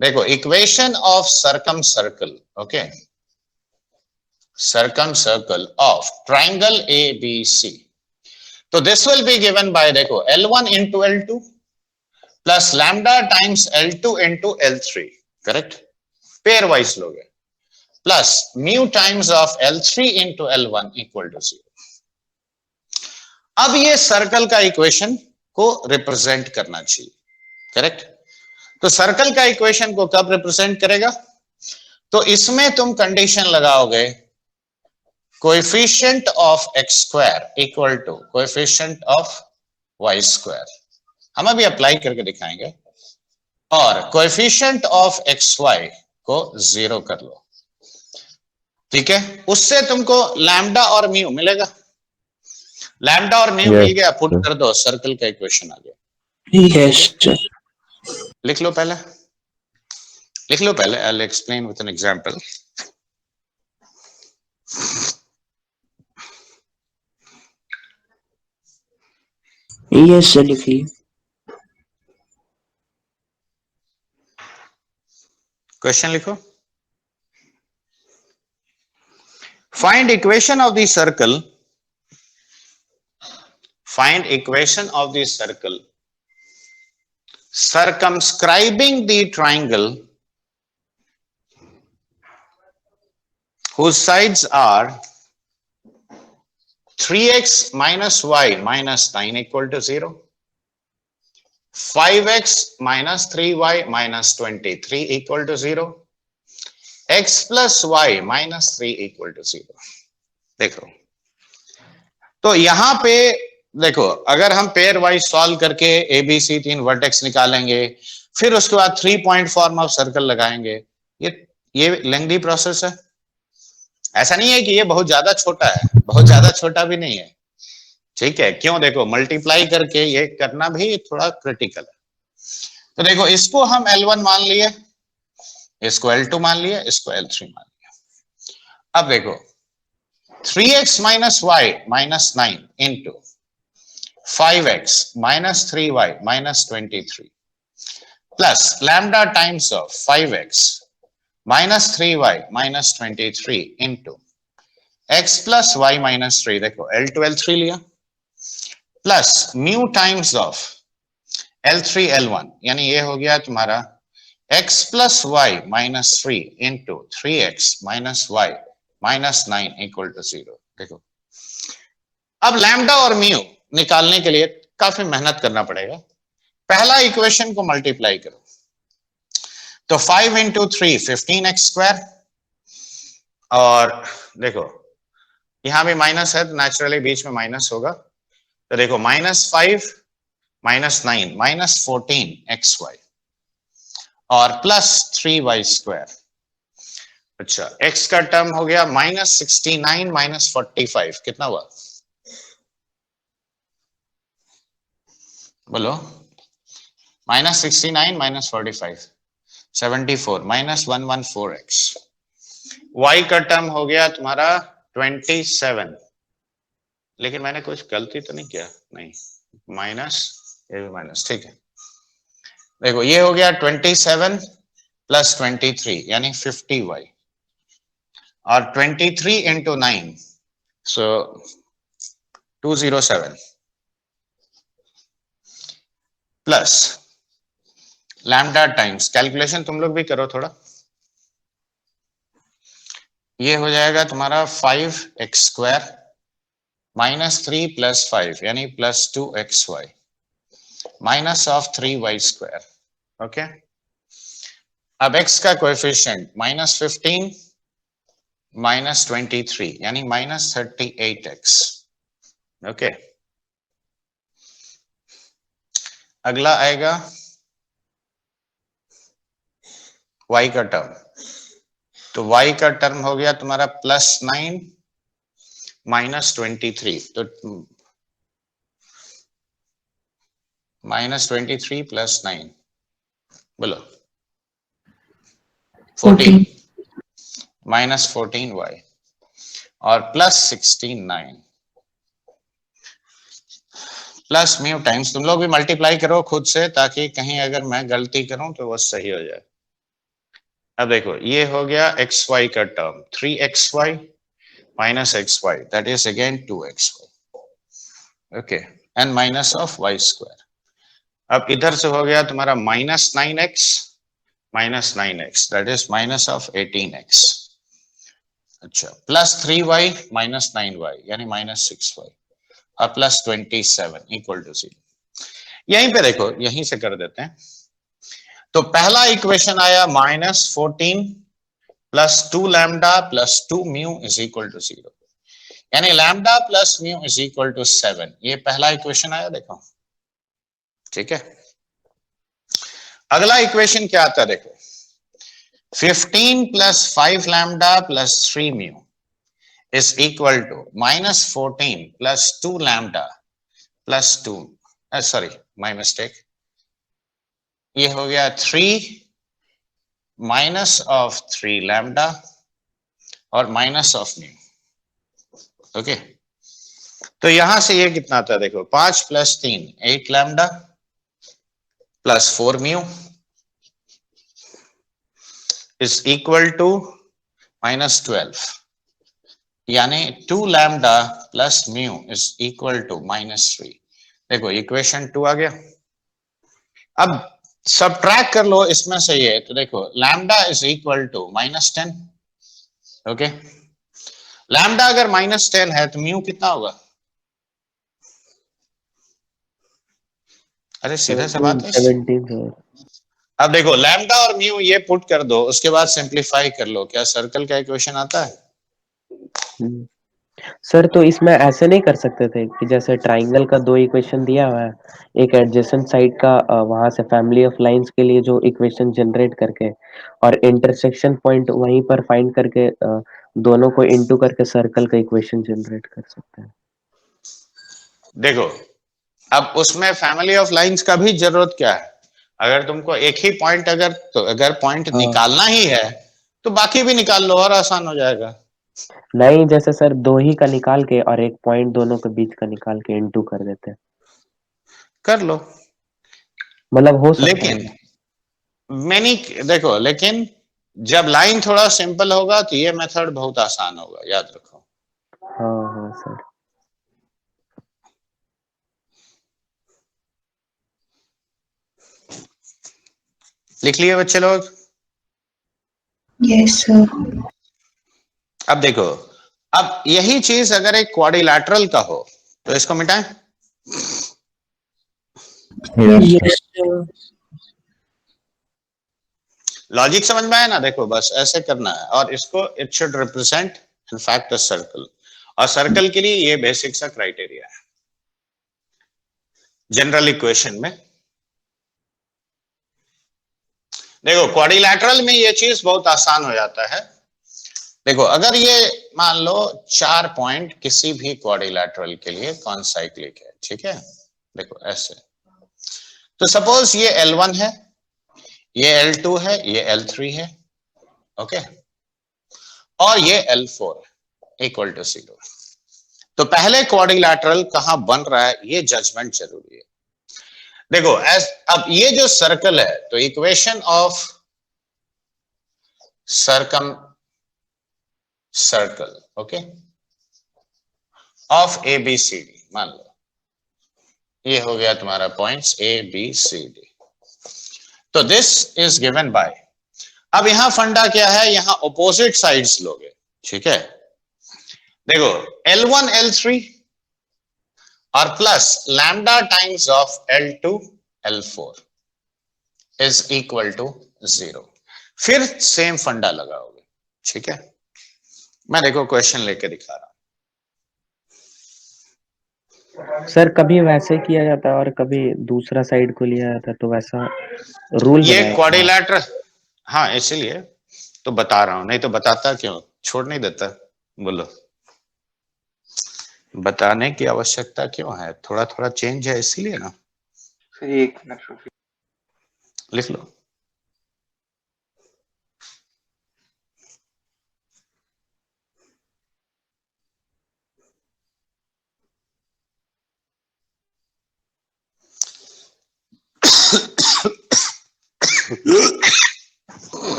A: देखो equation of circumcircle, okay, circumcircle of triangle ABC, तो this will be given by देखो L1 into L2 plus lambda times L2 into L3, correct, pairwise लोगे, plus mu times of L3 into L1 equal to 0। अब ये circle का equation को represent करना चाहिए, correct. तो सर्कल का इक्वेशन को कब रिप्रेजेंट करेगा? तो इसमें तुम कंडीशन लगाओगे coefficient of x square equal to coefficient of y square, हम अभी अप्लाई करके दिखाएंगे, और कोएफिशिएंट ऑफ एक्स वाई को 0 कर लो, ठीक है? उससे तुमको लैम्डा और म्यू मिलेगा। लैम्डा और म्यू मिल गया, पुट कर दो, सर्कल का इक्वेशन आ गया।
D: Yes, sir.
A: लिख लो पहले, लिख लो पहले, I will explain with an example.
D: Yes, sir, लिखिए।
A: क्वेश्चन लिखो। Find equation of the circle, find equation of the circle circumscribing the triangle whose sides are 3x minus y minus 9 equal to 0, 5x minus 3y minus 23 equal to 0, x plus y minus 3 equal to 0। देखो, तो यहां पे देखो, अगर हम pair wise solve करके ABC 3 vertex निकालेंगे, फिर उसके बाद 3 पॉइंट फॉर्म ऑफ सर्कल लगाएंगे, ये लेंथी प्रोसेस है। ऐसा नहीं है कि ये बहुत ज्यादा छोटा है, बहुत ज्यादा छोटा भी नहीं है, ठीक है? क्यों? देखो, मल्टीप्लाई करके ये करना भी थोड़ा क्रिटिकल है। तो देखो, इसको हम L1 मान लिए, इसको L2 मान लिया, इसको L3 मान लिया। अब देखो, 3x minus y minus 9 into 5x minus 3y minus 23 plus lambda times of 5x minus 3y minus 23 into x plus y minus 3, देखो L2 L3 लिया, plus mu times of L3 L1, यानी ये हो गया तुम्हारा x plus y minus 3 into 3x minus y minus 9 equal to 0। देखो, अब lambda और म्यू निकालने के लिए काफी मेहनत करना पड़ेगा। पहला इक्वेशन को मल्टीप्लाई करो, तो 5 into 3 15x स्क्वायर, और देखो यहां भी माइनस है तो नेचुरली बीच में माइनस होगा, तो देखो -5 -9 -14xy और प्लस 3y स्क्वायर। अच्छा, x का टर्म हो गया -69 -45, कितना हुआ बोलो? -69 -45 74 -114x। y का टर्म हो गया तुम्हारा 27, लेकिन मैंने कुछ गलती तो नहीं किया? नहीं, माइनस, ये भी माइनस, ठीक है। देखो, ये हो गया 27 प्लस 23 यानी 50y, और 23 into 9, so 207 plus lambda times, calculation तुम लोग भी करो थोड़ा, ये हो जाएगा तुम्हारा 5x स्क्वायर -3 + 5 यानी +2xy minus of 3y square. Okay, अब x का कोएफिशिएंट -15 -23 यानी -38x। ओके, अगला आएगा y का टर्म, तो y का टर्म हो गया तुम्हारा +9 -23, तो -23 + 9 बोलो 14 -14y और +16 प्लस म्यू टाइम्स, तुम लोग भी मल्टीप्लाई करो खुद से, ताकि कहीं अगर मैं गलती करूं तो वो सही हो जाए। अब देखो, ये हो गया xy का term 3xy minus xy, that is again 2xy, okay, and minus of y square। अब इधर से हो गया तुम्हारा -9x minus 9x, that is minus of 18x। अच्छा, प्लस 3y minus 9y यानी -6y और प्लस 27 इक्वल टू 0। यहीं पे देखो, यहीं से कर देते हैं। तो पहला इक्वेशन आया -14 plus 2 lambda plus 2 mu is equal to 0, यानी lambda plus mu is equal to 7। ये पहला इक्वेशन आया, देखो, ठीक है। अगला इक्वेशन क्या आता है, देखो, 15 plus 5 lambda plus 3 mu is equal to -14 plus 2 lambda plus 2, sorry my mistake, ये हो गया 3 माइनस ऑफ 3 लैम्डा और माइनस ऑफ म्यू, ओके। तो यहां से ये कितना आता है, देखो, 5 plus 3 8 lambda plus 4 mu is equal to -12, यानी 2 lambda plus mu is equal to -3। देखो इक्वेशन 2 आ गया। अब सबट्रैक्ट कर लो इसमें से ये, तो देखो lambda is equal to -10, okay. Lambda अगर -10 है तो म्यू कितना होगा? अरे सीधा सा बात है।
C: 17 सर।
A: अब देखो लैम्डा और म्यू ये पुट कर दो, उसके बाद सिंपलीफाई कर लो, क्या सर्कल का इक्वेशन आता है?
C: सर तो इसमें ऐसे नहीं कर सकते थे कि जैसे ट्राइंगल का 2 इक्वेशन दिया हुआ है, एक एडजेसेंट साइड का वहां से फैमिली ऑफ लाइंस के लिए जो इक्वेशन जनरेट करके और इंटरसेक्शन पॉइंट वहीं पर फाइंड करके दोनों को इनटू करके सर्कल का इक्वेशन जनरेट कर सकते हैं।
A: देखो अब उसमें फैमिली ऑफ लाइंस का भी जरूरत क्या है? अगर तुमको एक ही पॉइंट अगर पॉइंट निकालना ही है तो बाकी भी निकाल लो और आसान हो जाएगा।
C: नहीं, जैसे सर 2 ही का निकाल के और एक पॉइंट दोनों के बीच का निकाल के इनटू कर देते हैं,
A: कर लो,
C: मतलब हो सकता है।
A: लेकिन देखो, लेकिन जब लाइन थोड़ा सिंपल होगा तो ये मेथड बहुत आसान होगा, याद रखो।
C: हाँ हाँ सर।
A: लिख लिए बच्चे लोग?
E: Yes, sir.
A: अब देखो, अब यही चीज अगर एक क्वाड्रिलैटरल का हो तो इसको मिटाएं।
D: Yes, sir.
A: लॉजिक समझ में आया ना? देखो बस ऐसे करना है, और इसको it should represent in fact a circle, और सर्कल के लिए ये बेसिक सा क्राइटेरिया है जनरल इक्वेशन में। देखो क्वाड्रिलैटरल में ये चीज बहुत आसान हो जाता है। देखो अगर ये मान लो 4 पॉइंट किसी भी क्वाड्रिलैटरल के लिए कॉन्साइक्लिक है, ठीक है, देखो ऐसे, तो सपोज ये L1 है, ये L2 है, ये L3 है, ओके, और ये L4 है इक्वल टू 0। तो पहले क्वाड्रिलैटरल कहां बन रहा है ये जजमेंट जरूरी है। देखो अब ये जो सर्कल है, तो equation of circle, okay, of ABCD, मान लो ये हो गया तुम्हारा पॉइंट्स ABCD, तो दिस इज गिवन बाय, अब यहां फंडा क्या है, यहां ऑपोजिट साइड्स लोगे, ठीक है। देखो L1 L3 और plus lambda times of L2 L4 is equal to 0, फिर सेम फंडा लगाओगे, ठीक है। मैं देखो क्वेश्चन लेके दिखा रहा हूं।
C: सर कभी वैसे किया जाता है और कभी दूसरा साइड को लिया जाता है, तो वैसा रूल
A: ये
C: बनाया
A: क्वाड्रिलैटरल, हाँ इसीलिए तो बता रहा हूं, नहीं तो बताता क्यों, छोड़ नहीं देता। बोलो, बताने की आवश्यकता क्यों है, थोड़ा थोड़ा चेंज है इसीलिए ना।
B: फिर 1 मिनट रुकिए,
A: लिख लो।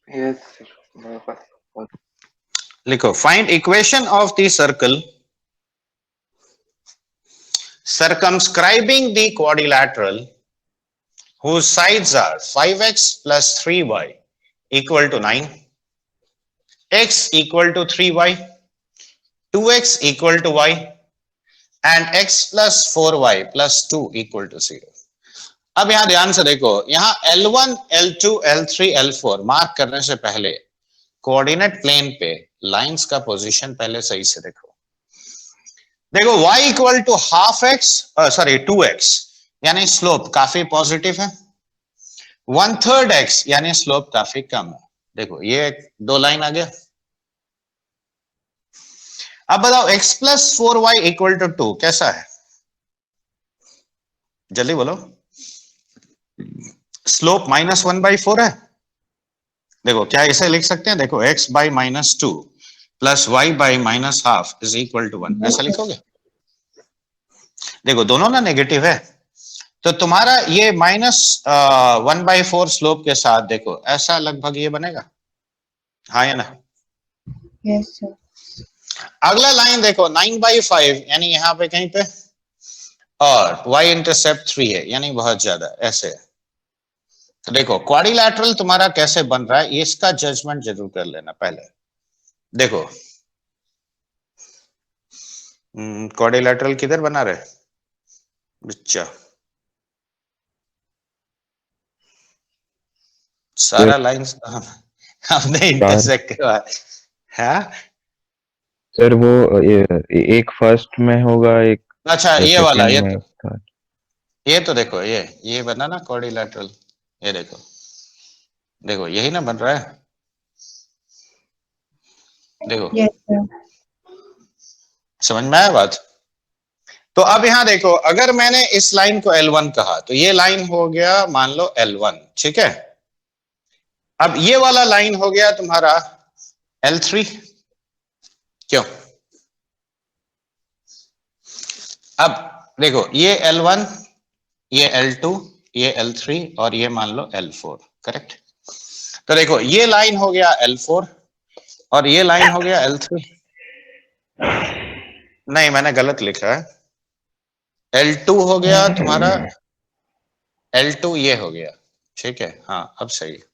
B: यस सर, मेरे पास
A: लिखो, find equation of the circle circumscribing the quadrilateral whose sides are 5x plus 3y equal to 9, x equal to 3y, 2x equal to y and x plus 4y plus 2 equal to 0. अब यहां ध्यान से देखो, यहां L1, L2, L3, L4 mark करने से पहले coordinate plane पे लाइंस का पोजीशन पहले सही से देखो। देखो y equal to half x, sorry 2x यानी स्लोप काफी पॉजिटिव है, 1/3 x यानी स्लोप काफी कम है। देखो ये दो लाइन आ गया। अब बताओ x plus 4y equal to 2 कैसा है, जल्दी बोलो। स्लोप -1/4 है। देखो क्या इसे लिख सकते हैं, देखो x by -2 plus y by -½ is equal to 1, ऐसा लिखोगे। देखो दोनों ना नेगेटिव है, तो तुम्हारा ये -1/4 स्लोप के साथ देखो ऐसा लगभग ये बनेगा, हाँ या ना।
E: Yes, sir.
A: अगला लाइन देखो 9/5 यानी यहाँ पे कहीं पे, और y इंटरसेप्ट 3 है यानी बहुत ज्यादा, ऐसे है। तो देखो क्वाड्रिलैटरल तुम्हारा कैसे बन रहा है, इसका जजमेंट जरूर कर लेना पहले। देखो क्वाड्रिलैटरल किधर बना रहे बच्चा, सारा लाइंस हमने इंटरसेक्ट किया है।
G: सर वो एक फर्स्ट में होगा, एक
A: अच्छा ये वाला,
G: सेकंड में था।
A: ये तो देखो ये बना ना क्वाड्रिलैटरल, ये देखो देखो यही ना बन रहा है, देखो
E: Yes, sir.
A: समझ में आया बात। तो अब यहां देखो, अगर मैंने इस लाइन को L1 कहा तो ये लाइन हो गया मान लो L1, ठीक है। अब ये वाला लाइन हो गया तुम्हारा L3, क्यों। अब देखो ये L1, ये L2, ये L3 और ये मान लो L4, करेक्ट। तो देखो ये लाइन हो गया L4 और ये लाइन हो गया L3। नहीं मैंने गलत लिखा है, L2 हो गया तुम्हारा, L2 ये हो गया, ठीक है। हाँ अब सही है।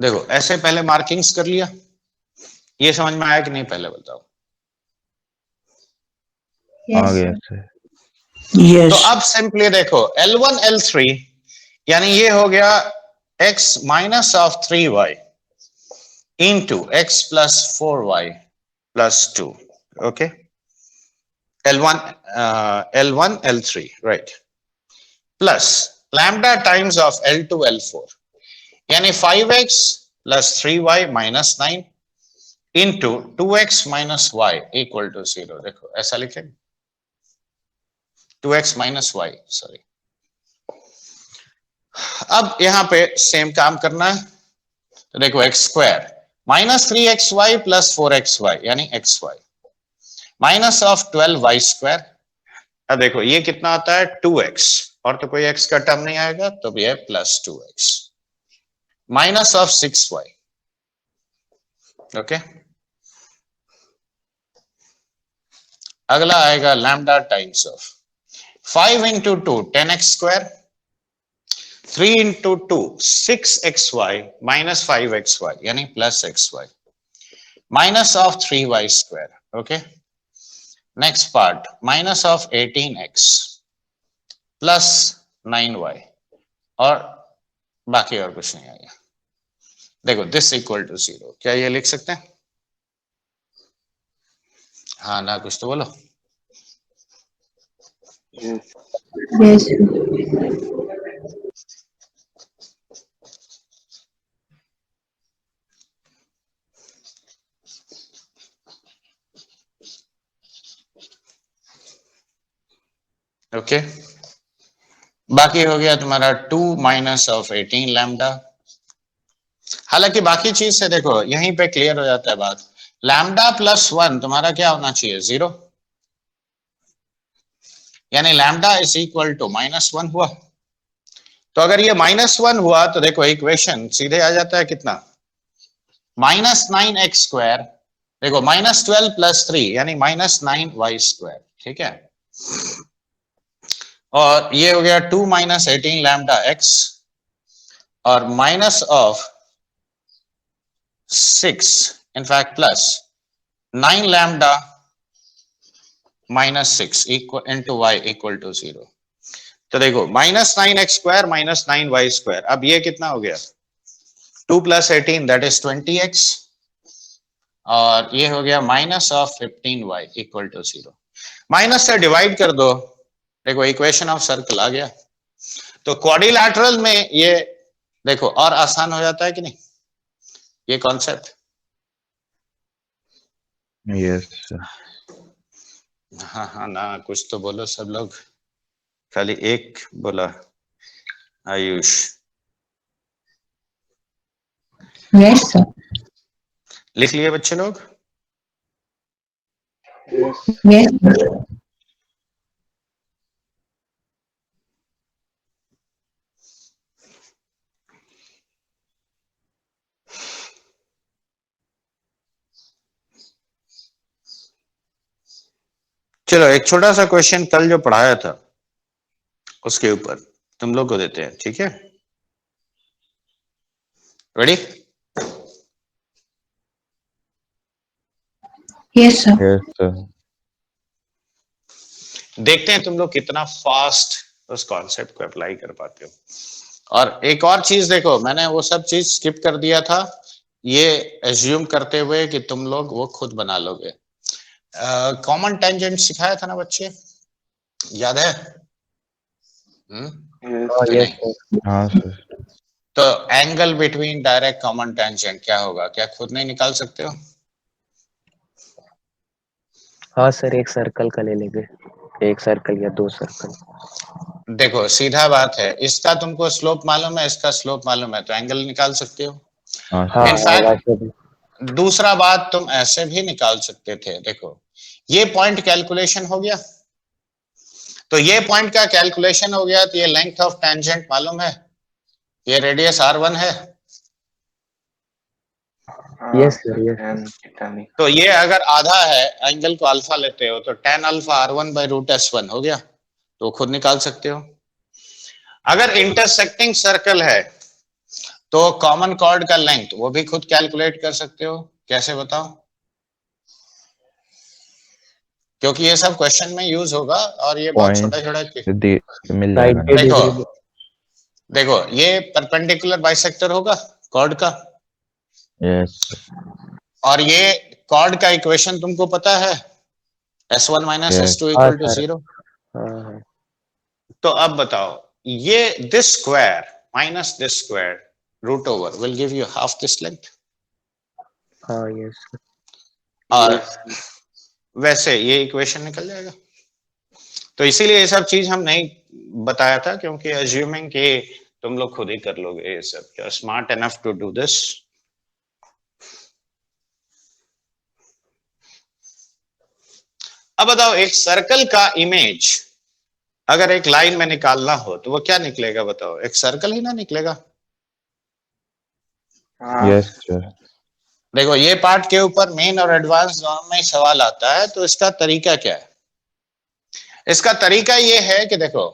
A: देखो ऐसे पहले मार्किंग्स कर लिया, ये समझ में आया कि नहीं पहले बताओ।
G: आ
E: Yes,
G: गया
E: sir.
G: सर।
D: Yes.
A: तो अब सिंपली देखो L1 L3 यानी ये हो गया x minus of 3y into x plus 4y plus 2, okay. L1 L3 right, plus lambda times of L2 L4 यानी 5x plus 3y minus 9 into 2x minus y equal to 0। देखो ऐसा लिखेंगे 2x minus y, sorry. अब यहां पे same काम करना है, तो देखो x square minus 3xy plus 4xy यानी xy minus of 12y square. अब देखो ये कितना आता है 2x, और तो कोई x का टर्म नहीं आएगा तो भी है plus 2x minus of 6y, okay. अगला आएगा lambda times of 5 into 2 10x square, 3 into 2 6xy minus 5xy यानी plus xy minus of 3y square, okay. Next part minus of 18x plus 9y और बाकी और कुछ नहीं आएगा। देखो दिस इक्वल टू 0, क्या ये लिख सकते हैं, हाँ ना, कुछ तो बोलो।
B: Yes.
E: Yes, sir.
A: ओके बाकी हो गया तुम्हारा 2 माइनस ऑफ 18 लैम्डा। हालांकि बाकी चीज से देखो यहीं पे क्लियर हो जाता है बात, लैम्डा प्लस 1 तुम्हारा क्या होना चाहिए 0, यानी लैम्डा इज इक्वल टू -1 हुआ। तो अगर ये -1 हुआ तो देखो इक्वेशन सीधे आ जाता है कितना, -9x स्क्वायर, देखो -12 प्लस 3 यानी -9y स्क्वायर, ठीक है। और ये हो गया 2 माइनस 18 लैम्डा x और minus of 6 in fact plus 9 lambda minus 6 equal into y equal to 0. तो देखो -9x² minus 9y², अब ये कितना हो गया 2 plus 18 that is 20x, और ये हो गया minus of 15y equal to 0. Minus से डिवाइड कर दो, देखो इक्वेशन ऑफ सर्कल आ गया. तो क्वाड्रिलैटरल में ये देखो और आसान हो जाता है कि नहीं ये कॉन्सेप्ट.
G: Yes sir.
A: हाँ हाँ ना, कुछ तो बोलो सब लोग, खाली एक बोला आयुष.
E: Yes, sir.
A: लिख लिए बच्चे लोग.
E: Yes, sir.
A: चलो एक छोटा सा क्वेश्चन कल जो पढ़ाया था उसके ऊपर तुम लोग को देते हैं, ठीक है. Ready?
E: Yes, sir.
G: Yes sir.
A: देखते हैं तुम लोग कितना फास्ट उस कॉन्सेप्ट को अप्लाई कर पाते हो. और एक और चीज देखो, मैंने वो सब चीज स्किप कर दिया था ये एज्यूम करते हुए कि तुम लोग वो खुद बना लोगे. कॉमन टेंजेंट सिखाया था ना बच्चे, याद है? कि
C: यस
A: नहीं?
G: हाँ सर.
A: तो angle between direct common tangent क्या होगा, क्या खुद नहीं निकाल सकते हो?
C: हाँ सर, एक सर्कल का ले लेंगे, एक सर्कल या दो सर्कल.
A: देखो सीधा बात है, इसका तुमको स्लोप मालूम है, इसका स्लोप मालूम है, तो एंगल निकाल सकते हो.
G: हाँ
C: हाँ
G: सर.
A: इनफैक्ट
C: वैसे भी.
A: दूसरा बात तुम ऐसे भी निकाल सकते थे. देखो ये पॉइंट कैलकुलेशन हो गया, तो ये पॉइंट का कैलकुलेशन हो गया, तो ये लेंथ ऑफ टेंजेंट मालूम है, ये रेडियस r1 है.
C: Yes sir, yes.
B: tan
A: तो ये अगर आधा है, एंगल को अल्फा लेते हो, तो tan alpha r1 by root s1 हो गया, तो खुद निकाल सकते हो. अगर इंटरसेक्टिंग सर्कल है तो कॉमन कॉर्ड का लेंथ वो भी खुद कैलकुलेट कर सकते हो. कैसे बताओ? क्योंकि ये सब क्वेश्चन में यूज होगा और ये बहुत छोटा छोटा.
G: मिल
C: साइड
G: जाएगा.
C: पे
A: देखो
C: डिग्री.
A: देखो ये परपेंडिकुलर बाइसेक्टर होगा कॉर्ड का,
G: यस.
A: और ये कॉर्ड का इक्वेशन तुमको पता है, s1 माइनस
G: Yes.
A: s2
C: हाँ
A: इक्वल टू
C: सर.
A: 0.
C: हाँ.
A: तो अब बताओ, ये this square minus this square root over will give you half this length,
C: हाँ यस.
A: और वैसे ये इक्वेशन निकल जाएगा. तो इसीलिए ये सब चीज हम नहीं बताया था, क्योंकि अज्यूमिंग कि तुम लोग खुद ही कर लोगे ये सब, you are smart enough to do this. अब बताओ, एक सर्कल का इमेज अगर एक लाइन में निकालना हो तो वो क्या निकलेगा बताओ? एक सर्कल ही ना निकलेगा.
G: Yes sir.
A: देखो ये पार्ट के ऊपर मेन और एडवांस दोनों में ही सवाल आता है, तो इसका तरीका क्या है? इसका तरीका ये है कि देखो,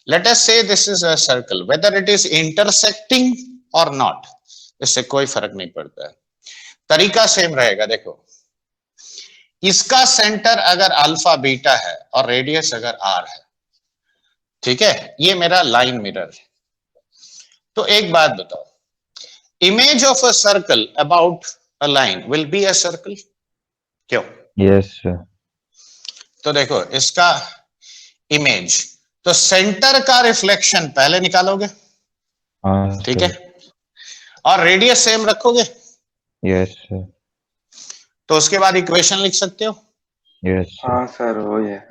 A: लेट अस से this is a circle, whether it is intersecting और नॉट, इससे कोई फर्क नहीं पड़ता है, तरीका सेम रहेगा. देखो इसका सेंटर अगर अल्फा बीटा है और रेडियस अगर r है, ठीक है, ये मेरा लाइन मिरर है. तो एक बात बताओ, image of a circle about a line will be a circle, क्यों?
G: Yes sir.
A: तो देखो इसका इमेज, तो सेंटर का रिफ्लेक्शन पहले निकालोगे,
G: हाँ
A: ठीक है,
G: सर.
A: और रेडियस सेम रखोगे,
G: यस सर.
A: तो उसके बाद इक्वेशन लिख सकते हो.
G: Yes sir.
B: हाँ सर हो जाए.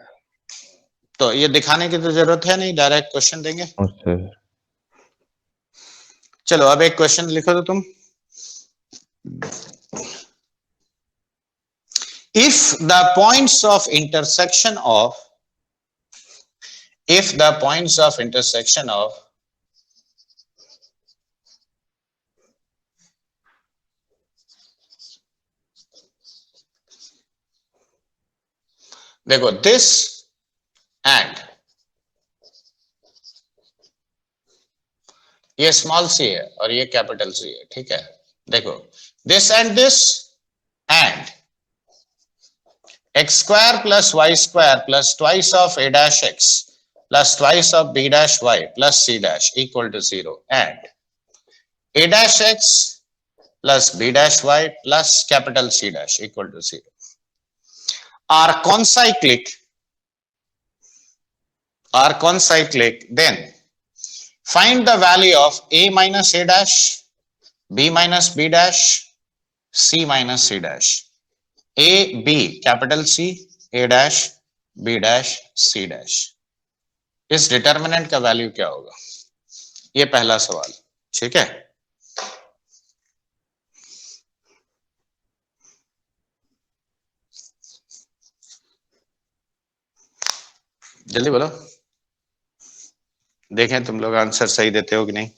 A: तो ये दिखाने की तो जरूरत है नहीं, डायरेक्ट क्वेश्चन देंगे.
G: सर.
A: चलो अब एक क्वेश्चन लिखो तो तुम. If the points of intersection of देखो this and ये स्मॉल सी है और ये कैपिटल सी है, ठीक है. देखो this and this and x square plus y square plus twice of a dash x plus twice of b dash y plus c dash equal to 0, and a dash x plus b dash y plus capital C dash equal to 0 are concyclic, then find the value of a minus a dash, b minus b dash, c minus c dash. A, B, capital C, A dash, B dash, C dash. इस determinant का value क्या होगा? ये पहला सवाल, ठीक है? जल्दी बोलो, देखें तुम लोग आंसर सही देते हो कि नहीं।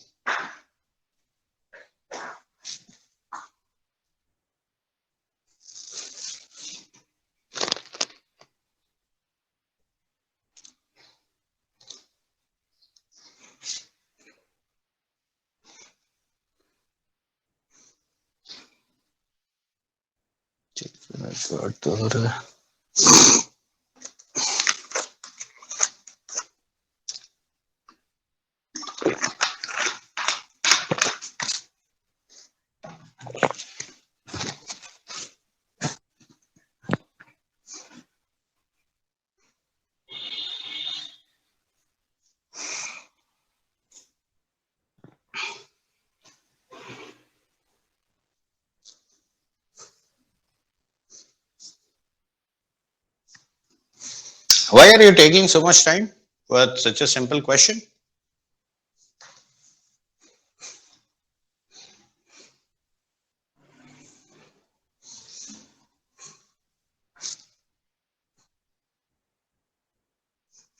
A: Why are you taking so much time for such a simple question?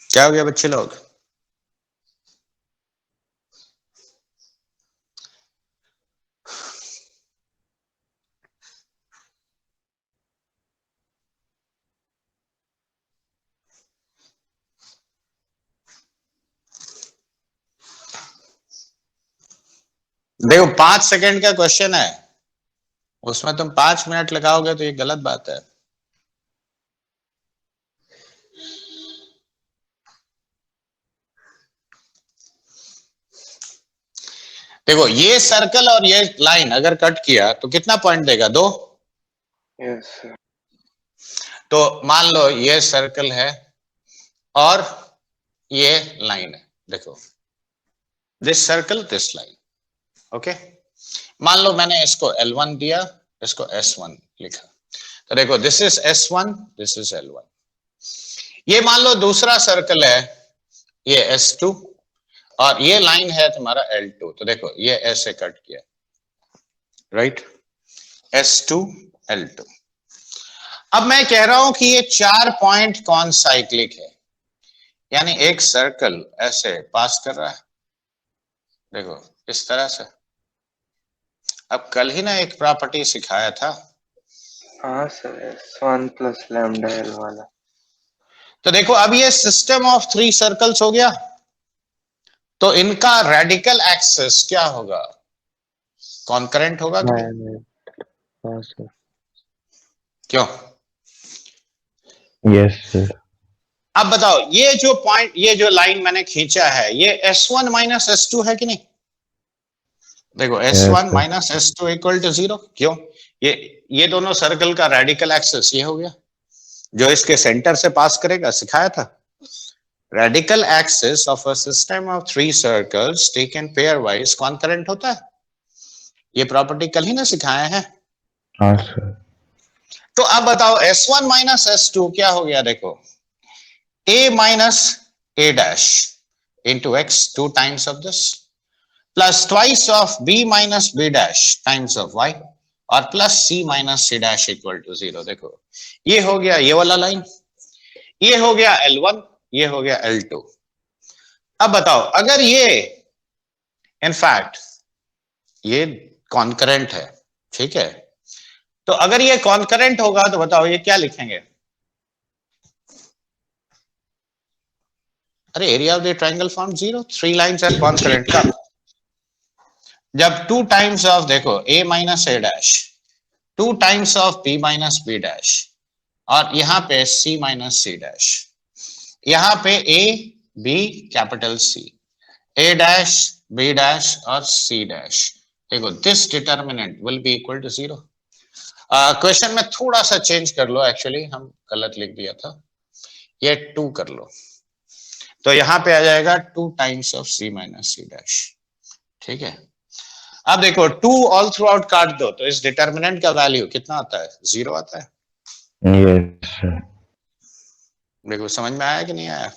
A: क्या हो गया बच्चे लोग? देखो 5 सेकंड का क्वेश्चन है, उसमें तुम 5 मिनट लगाओगे तो ये गलत बात है। देखो ये सर्कल और ये लाइन अगर कट किया तो कितना पॉइंट देगा? 2।
B: Yes sir.
A: तो मान लो ये सर्कल है और ये लाइन है, देखो this circle this line, okay. मान लो मैंने इसको L1 दिया, इसको S1 लिखा, तो देखो this is S1, this is L1। ये मान लो दूसरा सर्कल है, ये S2 और ये लाइन है तुम्हारा L2, तो देखो ये ऐसे कट किया, राइट, S2 L2। अब मैं कह रहा हूं कि ये 4 पॉइंट कौन साइक्लिक है, यानी एक सर्कल ऐसे पास कर रहा है, देखो इस तरह से। अब कल ही ना एक प्रॉपर्टी सिखाया था,
B: हाँ sir, S1 plus lambda L वाला।
A: तो देखो अब ये सिस्टम ऑफ 3 सर्कल्स हो गया, तो इनका रेडिकल एक्सिस क्या होगा? कॉन्करेंट होगा कि नहीं?
C: हाँ सर।
A: क्यों?
G: Yes sir.
A: अब बताओ ये जो पॉइंट, ये जो लाइन मैंने खींचा है, ये S1 माइनस S2 है कि नहीं? देखो S1 minus S2 equal to 0। क्यों? ये दोनों सर्कल का रेडिकल एक्सिस ये हो गया, जो इसके सेंटर से पास करेगा, सिखाया था। Radical axis of a system of 3 circles taken pair wise concurrent होता है। ये प्रॉपर्टी कल ही ना सिखाया है।
G: हाँ सर।
A: तो अब बताओ S1 माइनस S2 क्या हो गया? देखो A minus A dash into X 2 times of this plus twice of B minus B dash times of Y और plus C minus C dash equal to 0। देखो ये हो गया ये वाला लाइन, ये हो गया L1, ये हो गया L2। अब बताओ अगर ये इनफैक्ट ये कॉन्करेंट है, ठीक है, तो अगर ये कॉन्करेंट होगा तो बताओ ये क्या लिखेंगे? अरे area of the triangle form 0, 3 lines are concurrent. कब? जब 2 टाइम्स ऑफ, देखो A minus A dash 2 times of B minus B dash और यहाँ पे C माइनस C डैश, यहाँ पे A B capital C, A dash B dash और C dash. देखो this determinant will be equal to 0। Question में थोड़ा सा चेंज कर लो, एक्चुअली हम गलत लिख दिया था, ये 2 कर लो, तो यहाँ पे आ जाएगा 2 times of C minus C dash. ठीक है, अब देखो 2 ऑल थ्रू आउट काट दो तो इस डिटर्मिनेंट का वैल्यू कितना आता है? 0 आता है।
G: Yes sir.
A: देखो समझ में आया कि नहीं आया?